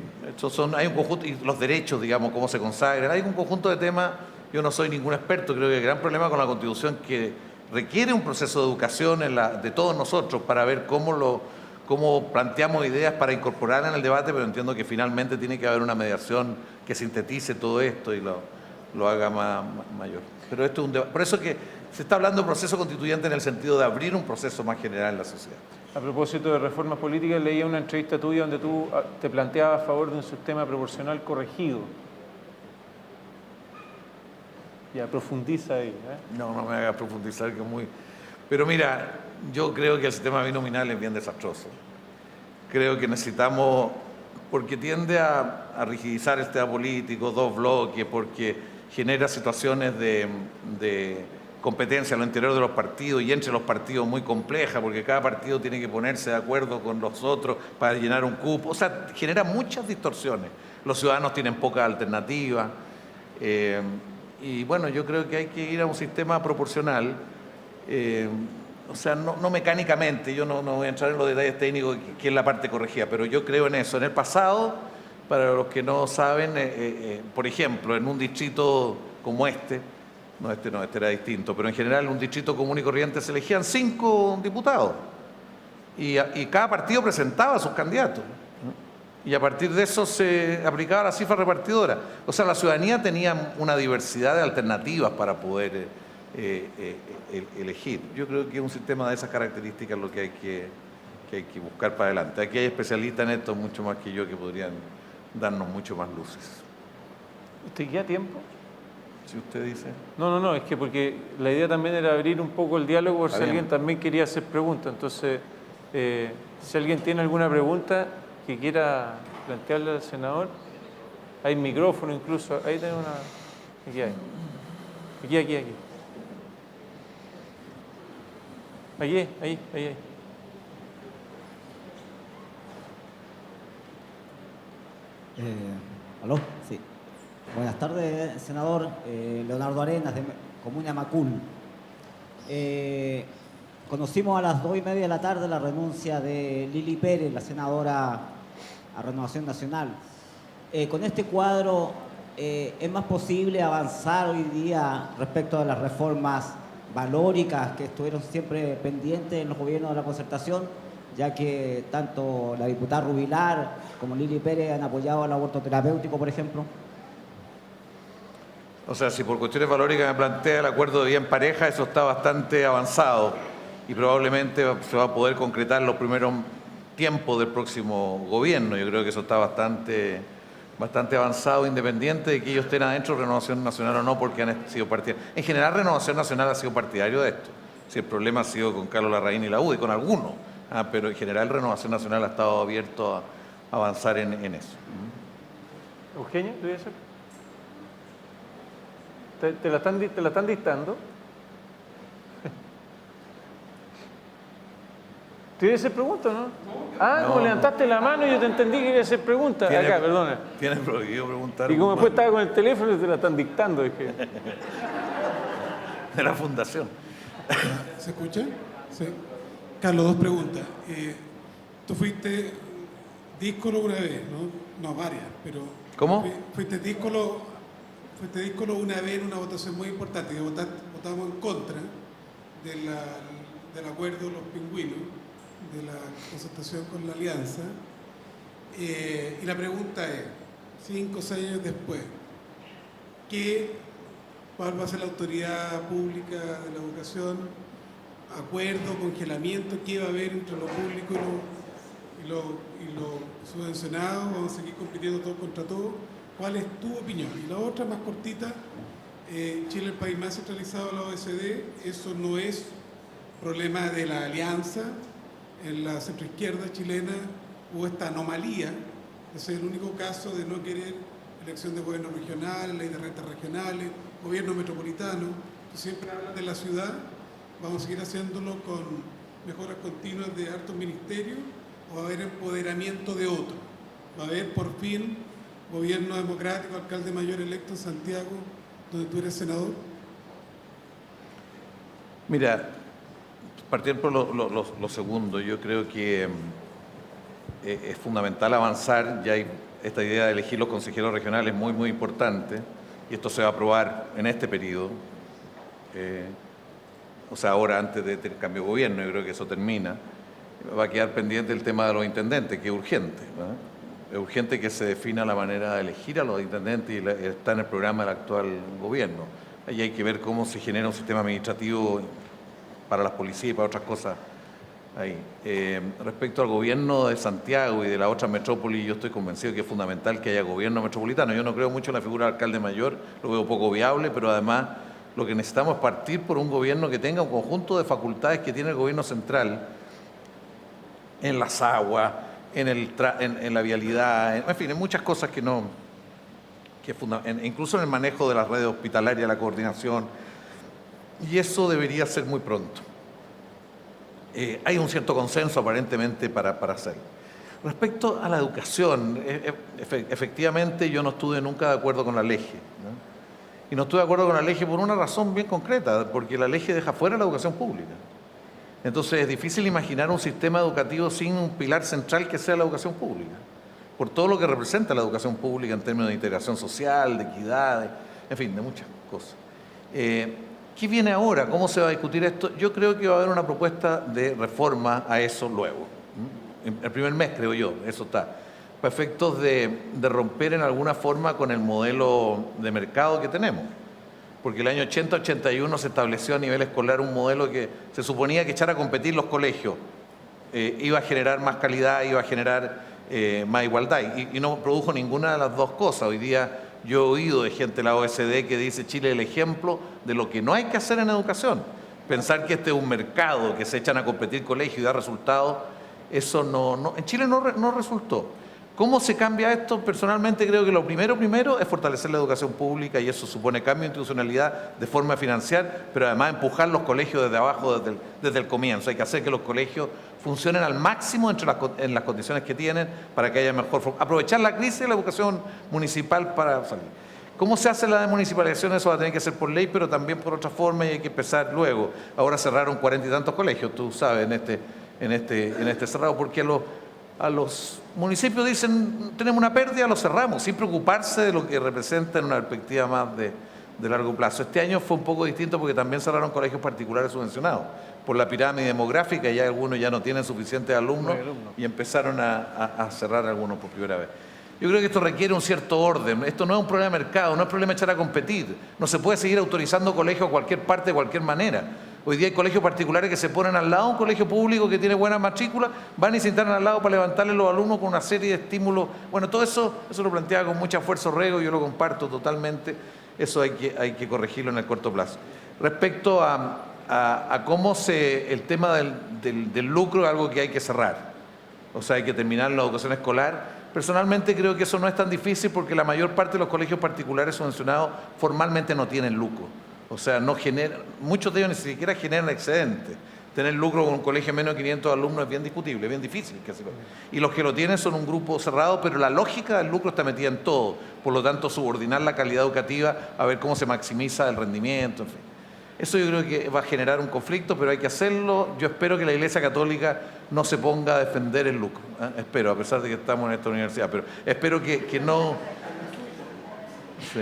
hay un conjunto, y los derechos, digamos, cómo se consagran, hay un conjunto de temas, yo no soy ningún experto, creo que el gran problema con la Constitución es que requiere un proceso de educación de todos nosotros para ver cómo planteamos ideas para incorporar en el debate, pero entiendo que finalmente tiene que haber una mediación que sintetice todo esto y lo haga mayor. Pero esto es un debate, por eso que se está hablando de proceso constituyente en el sentido de abrir un proceso más general en la sociedad. A propósito de reformas políticas, leía una entrevista tuya donde tú te planteabas a favor de un sistema proporcional corregido. Ya, profundiza ahí. No me hagas profundizar, que es muy... Pero mira, yo creo que el sistema binominal es bien desastroso. Creo que necesitamos, porque tiende a rigidizar el sistema político, dos bloques, porque genera situaciones de competencia a lo interior de los partidos y entre los partidos muy compleja, porque cada partido tiene que ponerse de acuerdo con los otros para llenar un cupo. O sea, genera muchas distorsiones. Los ciudadanos tienen pocas alternativas. Y bueno, yo creo que hay que ir a un sistema proporcional. O sea, no mecánicamente, yo no voy a entrar en los detalles técnicos, que es la parte corregida, pero yo creo en eso. En el pasado, para los que no saben, por ejemplo, en un distrito como este era distinto, pero en general en un distrito común y corriente se elegían 5 diputados y cada partido presentaba a sus candidatos y a partir de eso se aplicaba la cifra repartidora. O sea, la ciudadanía tenía una diversidad de alternativas para poder elegir. Yo creo que un sistema de esas características es lo que hay que buscar para adelante. Aquí hay especialistas en esto mucho más que yo que podrían darnos mucho más luces. ¿Usted queda tiempo? Si usted dice. No, es que porque la idea también era abrir un poco el diálogo por si alguien también quería hacer preguntas. Entonces, si alguien tiene alguna pregunta que quiera plantearle al senador, hay micrófono incluso, ahí tenemos una... Aquí hay. Aquí. Ahí. ¿Aló? Sí. Buenas tardes, senador. Leonardo Arenas, de Comuna Macul. Conocimos a las 2:30 de la tarde la renuncia de Lili Pérez, la senadora a Renovación Nacional. Con este cuadro, ¿es más posible avanzar hoy día respecto a las reformas valóricas que estuvieron siempre pendientes en los gobiernos de la concertación, ya que tanto la diputada Rubilar como Lili Pérez han apoyado al aborto terapéutico, por ejemplo? O sea, si por cuestiones valóricas me plantea el acuerdo de vida en pareja, eso está bastante avanzado y probablemente se va a poder concretar en los primeros tiempos del próximo gobierno. Yo creo que eso está bastante avanzado, independiente de que ellos estén adentro de Renovación Nacional o no, porque han sido partidarios. En general, Renovación Nacional ha sido partidario de esto. Si el problema ha sido con Carlos Larraín y la UDI, con algunos, pero en general Renovación Nacional ha estado abierto a avanzar en eso. Eugenio, ¿tú dices? ¿Te la están dictando? ¿Te iba a hacer pregunta o no? No. Como levantaste la mano, yo te entendí que iba a hacer pregunta. Acá, perdona. Tiene prohibido preguntar. Y como después estaba con el teléfono, te la están dictando. Dije. De la fundación. ¿Se escucha? Sí. Carlos, dos preguntas. Tú fuiste díscolo una vez, ¿no? No, varias, pero... ¿Cómo? Fuiste díscolo una vez en una votación muy importante, que votamos en contra del acuerdo de los pingüinos, de la concertación con la alianza. Y la pregunta es, 5 o 6 años después, ¿cuál va a ser la autoridad pública de la educación? ¿Acuerdo, congelamiento? ¿Qué va a haber entre lo público y lo subvencionado? ¿Vamos a seguir compitiendo todo contra todo? ¿Cuál es tu opinión? Y la otra, más cortita, Chile, el país más centralizado de la OECD, eso no es problema de la alianza. En la centroizquierda chilena hubo esta anomalía, ese es el único caso de no querer elección de gobiernos regionales, ley de rentas regionales, gobierno metropolitano. Tú siempre hablas de la ciudad, vamos a seguir haciéndolo con mejoras continuas de hartos ministerios, o va a haber empoderamiento de otros. Va a haber por fin gobierno democrático, alcalde mayor electo en Santiago, donde tú eres senador. Mira, partiendo por lo segundo, yo creo que es fundamental avanzar. Ya hay esta idea de elegir los consejeros regionales muy importante, y esto se va a aprobar en este periodo, o sea, ahora antes del cambio de gobierno. Yo creo que eso termina. Va a quedar pendiente el tema de los intendentes, que es urgente, ¿no? Es urgente que se defina la manera de elegir a los intendentes, y está en el programa del actual gobierno. Ahí hay que ver cómo se genera un sistema administrativo para las policías y para otras cosas ahí. Respecto al gobierno de Santiago y de la otra metrópoli, yo estoy convencido que es fundamental que haya gobierno metropolitano. Yo no creo mucho en la figura del alcalde mayor, lo veo poco viable, pero además lo que necesitamos es partir por un gobierno que tenga un conjunto de facultades que tiene el gobierno central en las aguas, en la vialidad, en fin, en muchas cosas incluso en el manejo de las redes hospitalarias, la coordinación, y eso debería ser muy pronto. Hay un cierto consenso aparentemente para hacerlo. Respecto a la educación, efectivamente yo no estuve nunca de acuerdo con la LEGE, ¿no? Y no estuve de acuerdo con la LEGE por una razón bien concreta, porque la LEGE deja fuera la educación pública. Entonces es difícil imaginar un sistema educativo sin un pilar central que sea la educación pública, por todo lo que representa la educación pública en términos de integración social, de equidad, en fin, de muchas cosas. ¿Qué viene ahora? ¿Cómo se va a discutir esto? Yo creo que va a haber una propuesta de reforma a eso luego. El primer mes, creo yo, eso está. Para efectos de romper en alguna forma con el modelo de mercado que tenemos. Porque el año 80-81 se estableció a nivel escolar un modelo que se suponía que echar a competir los colegios iba a generar más calidad, iba a generar más igualdad, y no produjo ninguna de las dos cosas. Hoy día Yo he oído de gente de la OECD que dice Chile es el ejemplo de lo que no hay que hacer en educación. Pensar que este es un mercado que se echan a competir colegios y da resultados, eso en Chile no resultó. ¿Cómo se cambia esto? Personalmente creo que lo primero es fortalecer la educación pública y eso supone cambio de institucionalidad de forma de financiar, pero además empujar los colegios desde abajo, desde el comienzo. Hay que hacer que los colegios funcionen al máximo en las condiciones que tienen para que haya mejor... Aprovechar la crisis de la educación municipal para salir. ¿Cómo se hace la desmunicipalización? Eso va a tener que ser por ley, pero también por otra forma y hay que empezar luego. Ahora cerraron 40 y tantos colegios, tú sabes, en este cerrado, porque a los municipios dicen tenemos una pérdida, lo cerramos, sin preocuparse de lo que representa en una perspectiva más de largo plazo. Este año fue un poco distinto porque también cerraron colegios particulares subvencionados por la pirámide demográfica, ya algunos ya no tienen suficientes alumnos y empezaron a cerrar algunos por primera vez. Yo creo que esto requiere un cierto orden. Esto no es un problema de mercado, no es problema de echar a competir. No se puede seguir autorizando colegios a cualquier parte, de cualquier manera. Hoy día hay colegios particulares que se ponen al lado de un colegio público que tiene buenas matrículas, van y se instalan al lado para levantarle a los alumnos con una serie de estímulos. Bueno, todo eso lo planteaba con mucha fuerza Orrego, yo lo comparto totalmente. Eso hay que corregirlo en el corto plazo. Respecto a cómo el tema del lucro es algo que hay que cerrar. O sea, hay que terminar la educación escolar. Personalmente creo que eso no es tan difícil porque la mayor parte de los colegios particulares subvencionados formalmente no tienen lucro. O sea, muchos de ellos ni siquiera generan excedente. Tener lucro con un colegio de menos de 500 alumnos es bien discutible, es bien difícil. Y los que lo tienen son un grupo cerrado, pero la lógica del lucro está metida en todo. Por lo tanto, subordinar la calidad educativa a ver cómo se maximiza el rendimiento, en fin. Eso yo creo que va a generar un conflicto, pero hay que hacerlo. Yo espero que la Iglesia Católica no se ponga a defender el lucro. Espero, a pesar de que estamos en esta universidad, pero espero que no... Sí.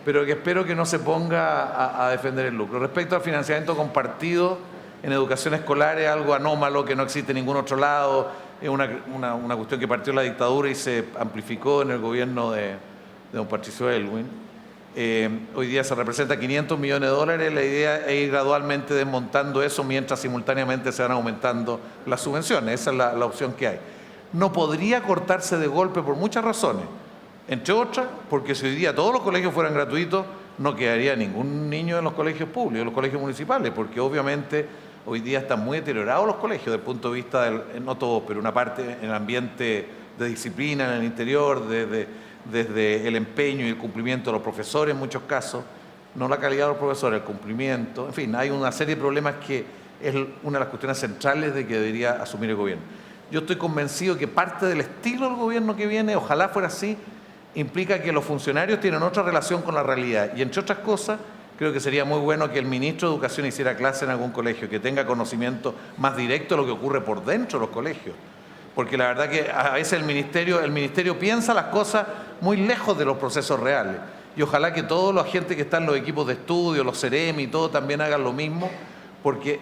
Pero espero que no se ponga a defender el lucro. Respecto al financiamiento compartido en educación escolar, es algo anómalo que no existe en ningún otro lado. Es una cuestión que partió la dictadura y se amplificó en el gobierno de don Patricio Aylwin. Hoy día se representa 500 millones de dólares. La idea es ir gradualmente desmontando eso mientras simultáneamente se van aumentando las subvenciones. Esa es la opción que hay. No podría cortarse de golpe por muchas razones. Entre otras, porque si hoy día todos los colegios fueran gratuitos, no quedaría ningún niño en los colegios públicos, en los colegios municipales, porque obviamente hoy día están muy deteriorados los colegios desde el punto de vista, no todos, pero una parte en el ambiente de disciplina en el interior, desde el empeño y el cumplimiento de los profesores en muchos casos, no la calidad de los profesores, el cumplimiento, en fin, hay una serie de problemas que es una de las cuestiones centrales de que debería asumir el gobierno. Yo estoy convencido que parte del estilo del gobierno que viene, ojalá fuera así, implica que los funcionarios tienen otra relación con la realidad y entre otras cosas creo que sería muy bueno que el ministro de Educación hiciera clase en algún colegio, que tenga conocimiento más directo de lo que ocurre por dentro de los colegios, porque la verdad que a veces el ministerio piensa las cosas muy lejos de los procesos reales y ojalá que todos los agentes que están en los equipos de estudio, los CEREMI y todo también hagan lo mismo, porque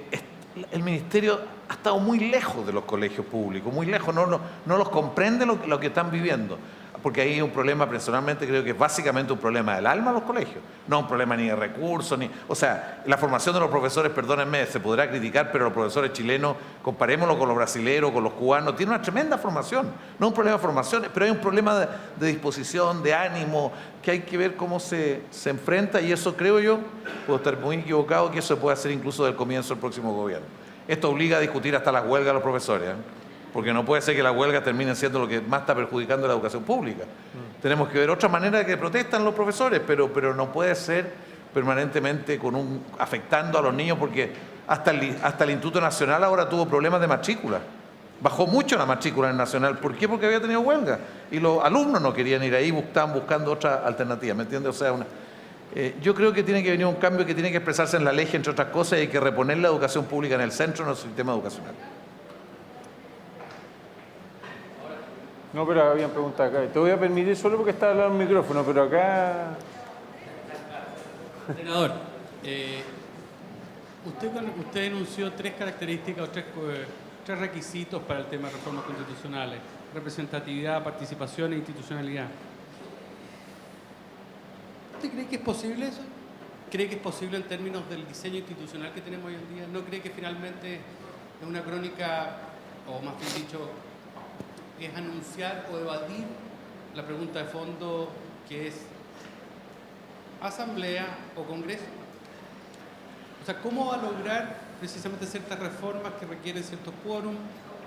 el ministerio ha estado muy lejos de los colegios públicos, muy lejos, no los comprende lo que están viviendo. Porque ahí hay un problema, personalmente creo que es básicamente un problema del alma de los colegios, no un problema ni de recursos, o sea, la formación de los profesores, perdónenme, se podrá criticar, pero los profesores chilenos, comparémoslo con los brasileños, con los cubanos, tienen una tremenda formación, no un problema de formación, pero hay un problema de disposición, de ánimo, que hay que ver cómo se enfrenta y eso creo yo, puedo estar muy equivocado, que eso se puede hacer incluso del comienzo del próximo gobierno. Esto obliga a discutir hasta las huelgas de los profesores, porque no puede ser que las huelgas terminen siendo lo que más está perjudicando a la educación pública. Tenemos que ver otra manera de que protestan los profesores, pero no puede ser permanentemente afectando a los niños, porque hasta el Instituto Nacional ahora tuvo problemas de matrícula. Bajó mucho la matrícula en el Nacional. ¿Por qué? Porque había tenido huelga. Y los alumnos no querían ir ahí, estaban buscando otra alternativa, ¿me entiendes? O sea, yo creo que tiene que venir un cambio que tiene que expresarse en la ley, entre otras cosas, y hay que reponer la educación pública en el centro de nuestro sistema educacional. No, pero habían preguntado acá. Te voy a permitir solo porque está hablando el micrófono, pero acá... Senador, usted enunció tres características o tres requisitos para el tema de reformas constitucionales: representatividad, participación e institucionalidad. ¿Usted cree que es posible eso? ¿Cree que es posible en términos del diseño institucional que tenemos hoy en día? ¿No cree que finalmente es una crónica, o más bien dicho, es anunciar o evadir la pregunta de fondo, que es ¿asamblea o congreso? O sea, ¿cómo va a lograr precisamente ciertas reformas que requieren ciertos quórum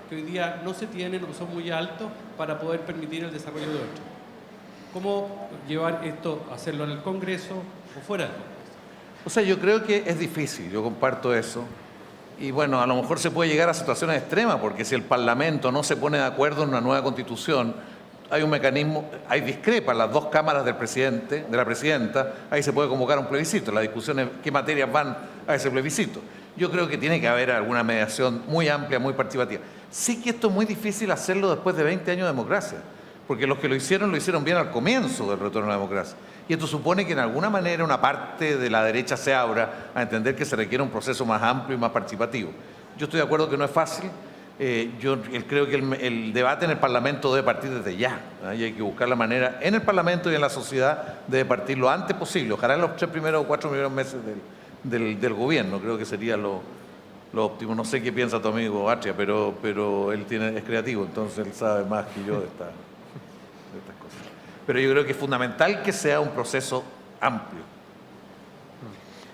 que hoy día no se tienen o son muy altos para poder permitir el desarrollo de otros? ¿Cómo llevar esto, hacerlo en el Congreso o fuera del Congreso? O sea, yo creo que es difícil, yo comparto eso. Y bueno, a lo mejor se puede llegar a situaciones extremas, porque si el Parlamento no se pone de acuerdo en una nueva constitución, hay un mecanismo, hay discrepas las dos cámaras del presidente, de la presidenta, ahí se puede convocar un plebiscito. La discusión es qué materias van a ese plebiscito. Yo creo que tiene que haber alguna mediación muy amplia, muy participativa. Sí que esto es muy difícil hacerlo después de 20 años de democracia, porque los que lo hicieron bien al comienzo del retorno a la democracia. Y esto supone que en alguna manera una parte de la derecha se abra a entender que se requiere un proceso más amplio y más participativo. Yo estoy de acuerdo que no es fácil. Yo creo que el debate en el Parlamento debe partir desde ya, ¿no? Y hay que buscar la manera en el Parlamento y en la sociedad debe partir lo antes posible, ojalá en los 3 primeros o 4 primeros meses del gobierno. Creo que sería lo óptimo. No sé qué piensa tu amigo Atria, pero él es creativo, entonces él sabe más que yo de estas cosas. Pero yo creo que es fundamental que sea un proceso amplio.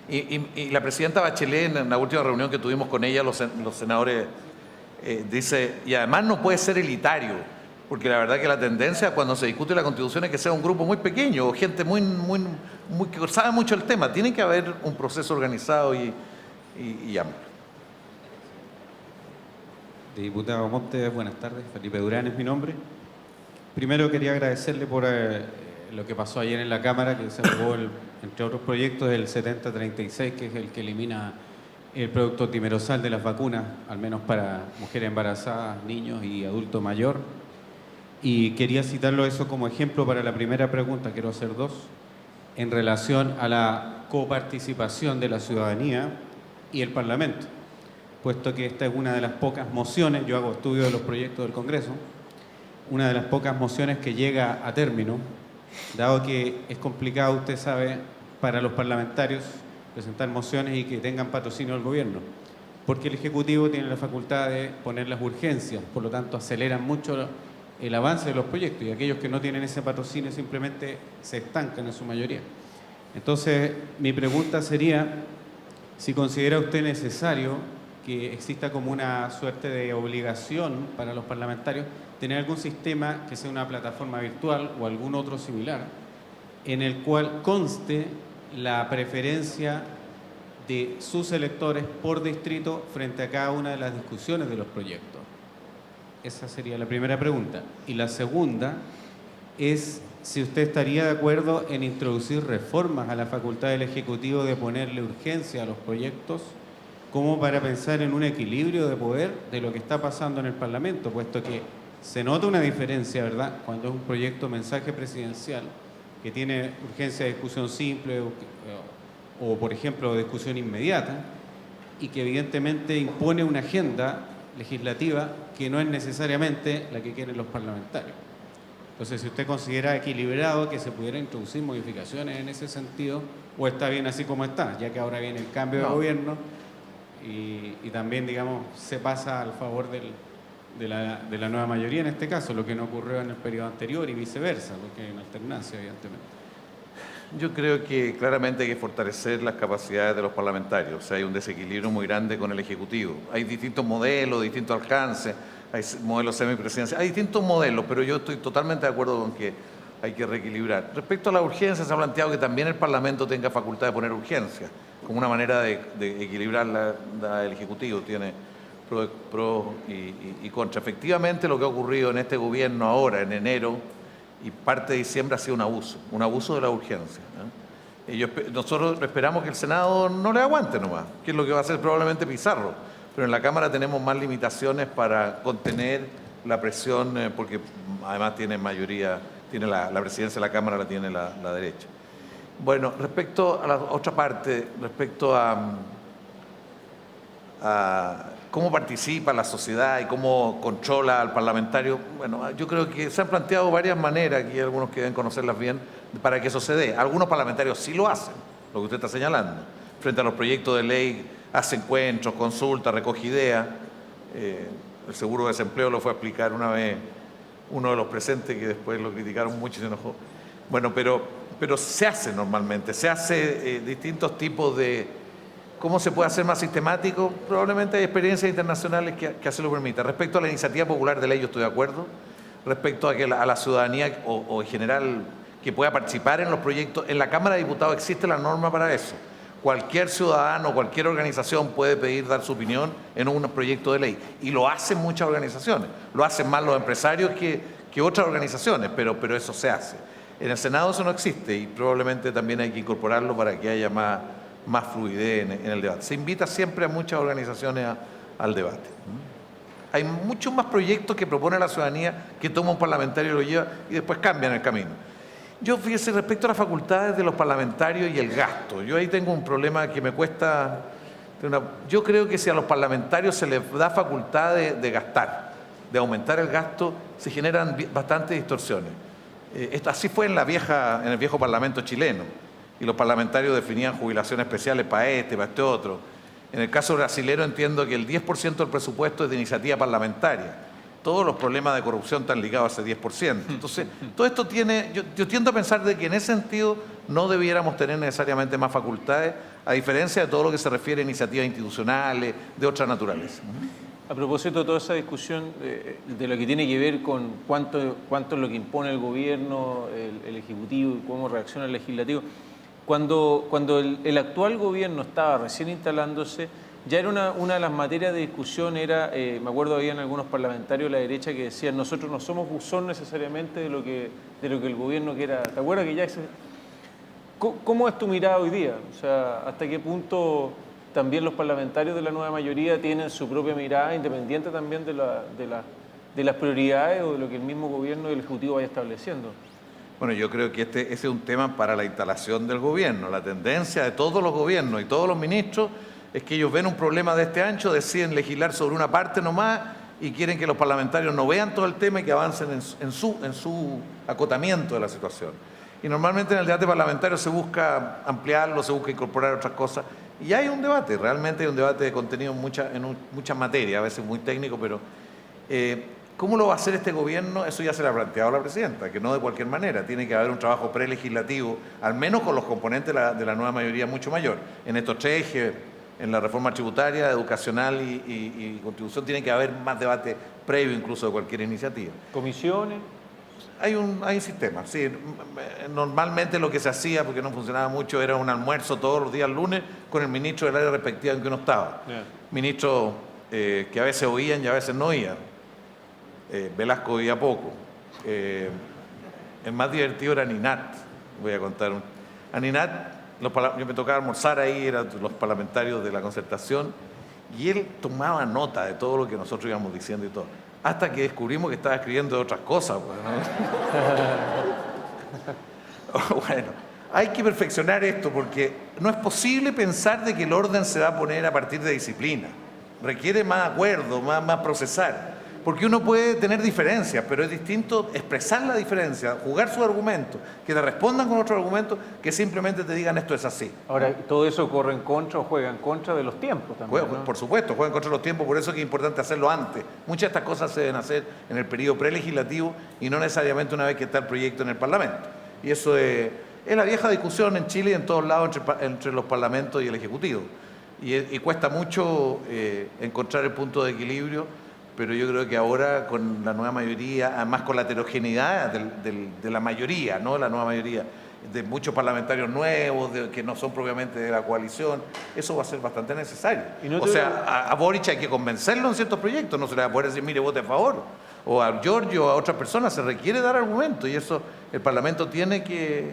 Y la presidenta Bachelet, en la última reunión que tuvimos con ella, los senadores, dice, y además no puede ser elitario, porque la verdad que la tendencia cuando se discute la Constitución es que sea un grupo muy pequeño o gente que sabe mucho el tema. Tiene que haber un proceso organizado y amplio. Diputado Monte, buenas tardes. Felipe Durán es mi nombre. Primero quería agradecerle por lo que pasó ayer en la Cámara, que se aprobó, entre otros proyectos, el 7036, que es el que elimina el producto timerosal de las vacunas, al menos para mujeres embarazadas, niños y adulto mayor. Y quería citarlo eso como ejemplo para la primera pregunta, quiero hacer dos, en relación a la coparticipación de la ciudadanía y el Parlamento, puesto que esta es una de las pocas mociones, yo hago estudio de los proyectos del Congreso, una de las pocas mociones que llega a término, dado que es complicado, usted sabe, para los parlamentarios presentar mociones y que tengan patrocinio del gobierno, porque el Ejecutivo tiene la facultad de poner las urgencias, por lo tanto aceleran mucho el avance de los proyectos y aquellos que no tienen ese patrocinio simplemente se estancan en su mayoría. Entonces, mi pregunta sería si considera usted necesario que exista como una suerte de obligación para los parlamentarios tener algún sistema que sea una plataforma virtual o algún otro similar en el cual conste la preferencia de sus electores por distrito frente a cada una de las discusiones de los proyectos. Esa sería la primera pregunta. Y la segunda es si usted estaría de acuerdo en introducir reformas a la facultad del Ejecutivo de ponerle urgencia a los proyectos como para pensar en un equilibrio de poder de lo que está pasando en el Parlamento, puesto que se nota una diferencia, ¿verdad?, cuando es un proyecto mensaje presidencial que tiene urgencia de discusión simple o por ejemplo, discusión inmediata y que evidentemente impone una agenda legislativa que no es necesariamente la que quieren los parlamentarios. Entonces, si usted considera equilibrado que se pudiera introducir modificaciones en ese sentido, o está bien así como está, ya que ahora viene el cambio de gobierno y también, digamos, se pasa al favor de la nueva mayoría en este caso, lo que no ocurrió en el periodo anterior y viceversa, porque hay una alternancia, evidentemente. Yo creo que claramente hay que fortalecer las capacidades de los parlamentarios. O sea, hay un desequilibrio muy grande con el Ejecutivo. Hay distintos modelos, distintos alcances, hay modelos semipresidenciales, hay distintos modelos, pero yo estoy totalmente de acuerdo con que hay que reequilibrar. Respecto a la urgencia, se ha planteado que también el Parlamento tenga facultad de poner urgencia, como una manera de equilibrar el Ejecutivo. Tiene pro y contra. Efectivamente, lo que ha ocurrido en este gobierno ahora, en enero, y parte de diciembre ha sido un abuso de la urgencia, ¿no? Nosotros esperamos que el Senado no le aguante nomás, que es lo que va a hacer probablemente Pizarro, pero en la Cámara tenemos más limitaciones para contener la presión, porque además tiene mayoría, tiene la presidencia de la Cámara la tiene la derecha. Bueno, respecto a la otra parte, respecto a cómo participa la sociedad y cómo controla al parlamentario, bueno, yo creo que se han planteado varias maneras, aquí hay algunos que deben conocerlas bien, para que eso se dé. Algunos parlamentarios sí lo hacen, lo que usted está señalando. Frente a los proyectos de ley, hace encuentros, consultas, recoge ideas. El seguro de desempleo lo fue a explicar una vez uno de los presentes que después lo criticaron mucho y se enojó. Bueno, pero se hace normalmente, se hace distintos tipos de... ¿Cómo se puede hacer más sistemático? Probablemente hay experiencias internacionales que así lo permitan. Respecto a la iniciativa popular de ley, yo estoy de acuerdo. Respecto a que a la ciudadanía o en general que pueda participar en los proyectos, en la Cámara de Diputados existe la norma para eso. Cualquier ciudadano, cualquier organización puede pedir dar su opinión en un proyecto de ley. Y lo hacen muchas organizaciones. Lo hacen más los empresarios que otras organizaciones, pero eso se hace. En el Senado eso no existe y probablemente también hay que incorporarlo para que haya más fluidez en el debate. Se invita siempre a muchas organizaciones al debate. Hay muchos más proyectos que propone la ciudadanía que toma un parlamentario y lo lleva y después cambian el camino. Yo, fíjese, respecto a las facultades de los parlamentarios y el gasto, yo ahí tengo un problema que me cuesta... Yo creo que si a los parlamentarios se les da facultad de gastar, de aumentar el gasto, se generan bastantes distorsiones. Así fue en el viejo Parlamento chileno, y los parlamentarios definían jubilaciones especiales para este otro. En el caso brasilero entiendo que el 10% del presupuesto es de iniciativa parlamentaria. Todos los problemas de corrupción están ligados a ese 10%. Entonces, todo esto tiene... Yo tiendo a pensar de que en ese sentido no debiéramos tener necesariamente más facultades, a diferencia de todo lo que se refiere a iniciativas institucionales, de otra naturaleza. A propósito de toda esa discusión de lo que tiene que ver con cuánto es lo que impone el gobierno, el Ejecutivo y cómo reacciona el Legislativo, cuando el actual gobierno estaba recién instalándose, ya era una de las materias de discusión, me acuerdo habían algunos parlamentarios de la derecha que decían nosotros no somos buzón necesariamente de lo que el gobierno quiera. ¿Te acuerdas que ya ¿Cómo es tu mirada hoy día? O sea, ¿hasta qué punto también los parlamentarios de la nueva mayoría tienen su propia mirada, independiente también de las prioridades o de lo que el mismo gobierno y el Ejecutivo vaya estableciendo? Bueno, yo creo que ese es un tema para la instalación del gobierno. La tendencia de todos los gobiernos y todos los ministros es que ellos ven un problema de este ancho, deciden legislar sobre una parte nomás y quieren que los parlamentarios no vean todo el tema y que avancen en su acotamiento de la situación. Y normalmente en el debate parlamentario se busca ampliarlo, se busca incorporar otras cosas. Y hay un debate, realmente hay un debate de contenido en muchas materias, a veces muy técnico, pero ¿cómo lo va a hacer este gobierno? Eso ya se le ha planteado a la presidenta, que no de cualquier manera. Tiene que haber un trabajo prelegislativo, al menos con los componentes de la nueva mayoría mucho mayor. En estos tres ejes, en la reforma tributaria, educacional y contribución, tiene que haber más debate previo incluso de cualquier iniciativa. ¿Comisiones? Hay un sistema, sí. Normalmente lo que se hacía, porque no funcionaba mucho, era un almuerzo todos los días lunes con el ministro del área respectiva en que uno estaba. Yeah. Ministros que a veces oían y a veces no oían. Velasco oía poco. El más divertido era Ninat, voy a contar. A Ninat, yo me tocaba almorzar ahí, eran los parlamentarios de la concertación, y él tomaba nota de todo lo que nosotros íbamos diciendo y todo. Hasta que descubrimos que estaba escribiendo de otras cosas. Bueno, hay que perfeccionar esto porque no es posible pensar de que el orden se va a poner a partir de disciplina. Requiere más acuerdo, más procesar. Porque uno puede tener diferencias, pero es distinto expresar la diferencia, jugar sus argumentos, que te respondan con otros argumentos, que simplemente te digan esto es así. Ahora, ¿todo eso corre en contra o juega en contra de los tiempos también? ¿No? Por supuesto, juega en contra de los tiempos, por eso es que es importante hacerlo antes. Muchas de estas cosas se deben hacer en el periodo prelegislativo y no necesariamente una vez que está el proyecto en el Parlamento. Y eso es la vieja discusión en Chile y en todos lados entre los parlamentos y el Ejecutivo. Y cuesta mucho encontrar el punto de equilibrio. Pero yo creo que ahora con la nueva mayoría, además con la heterogeneidad de la mayoría, ¿no? La nueva mayoría, de muchos parlamentarios nuevos, que no son propiamente de la coalición, eso va a ser bastante necesario. O sea, a Boric hay que convencerlo en ciertos proyectos, no se le va a poder decir, mire, vote a favor. O a Giorgio o a otras personas, se requiere dar argumentos y eso el Parlamento tiene que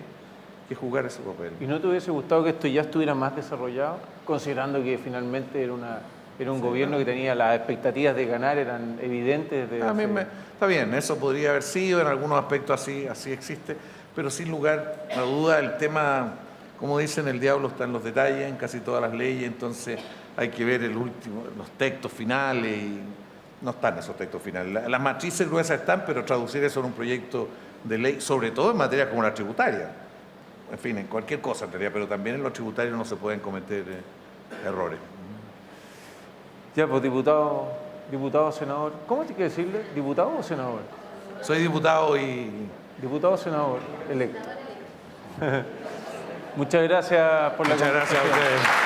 jugar ese papel. ¿Y no te hubiese gustado que esto ya estuviera más desarrollado, considerando que finalmente era un gobierno que tenía las expectativas de ganar, eran evidentes? Está bien, eso podría haber sido, en algunos aspectos así existe, pero sin lugar a duda el tema, como dicen, el diablo está en los detalles, en casi todas las leyes, entonces hay que ver los textos finales, y no están esos textos finales. Las matrices gruesas están, pero traducir eso en un proyecto de ley, sobre todo en materias como la tributaria, en fin, en cualquier cosa en realidad, pero también en los tributarios no se pueden cometer errores. Ya, pues diputado, senador. ¿Cómo hay que decirle? ¿Diputado o senador? Soy diputado y... Diputado o senador electo. Muchas gracias por la Muchas gracias a conversación. ustedes.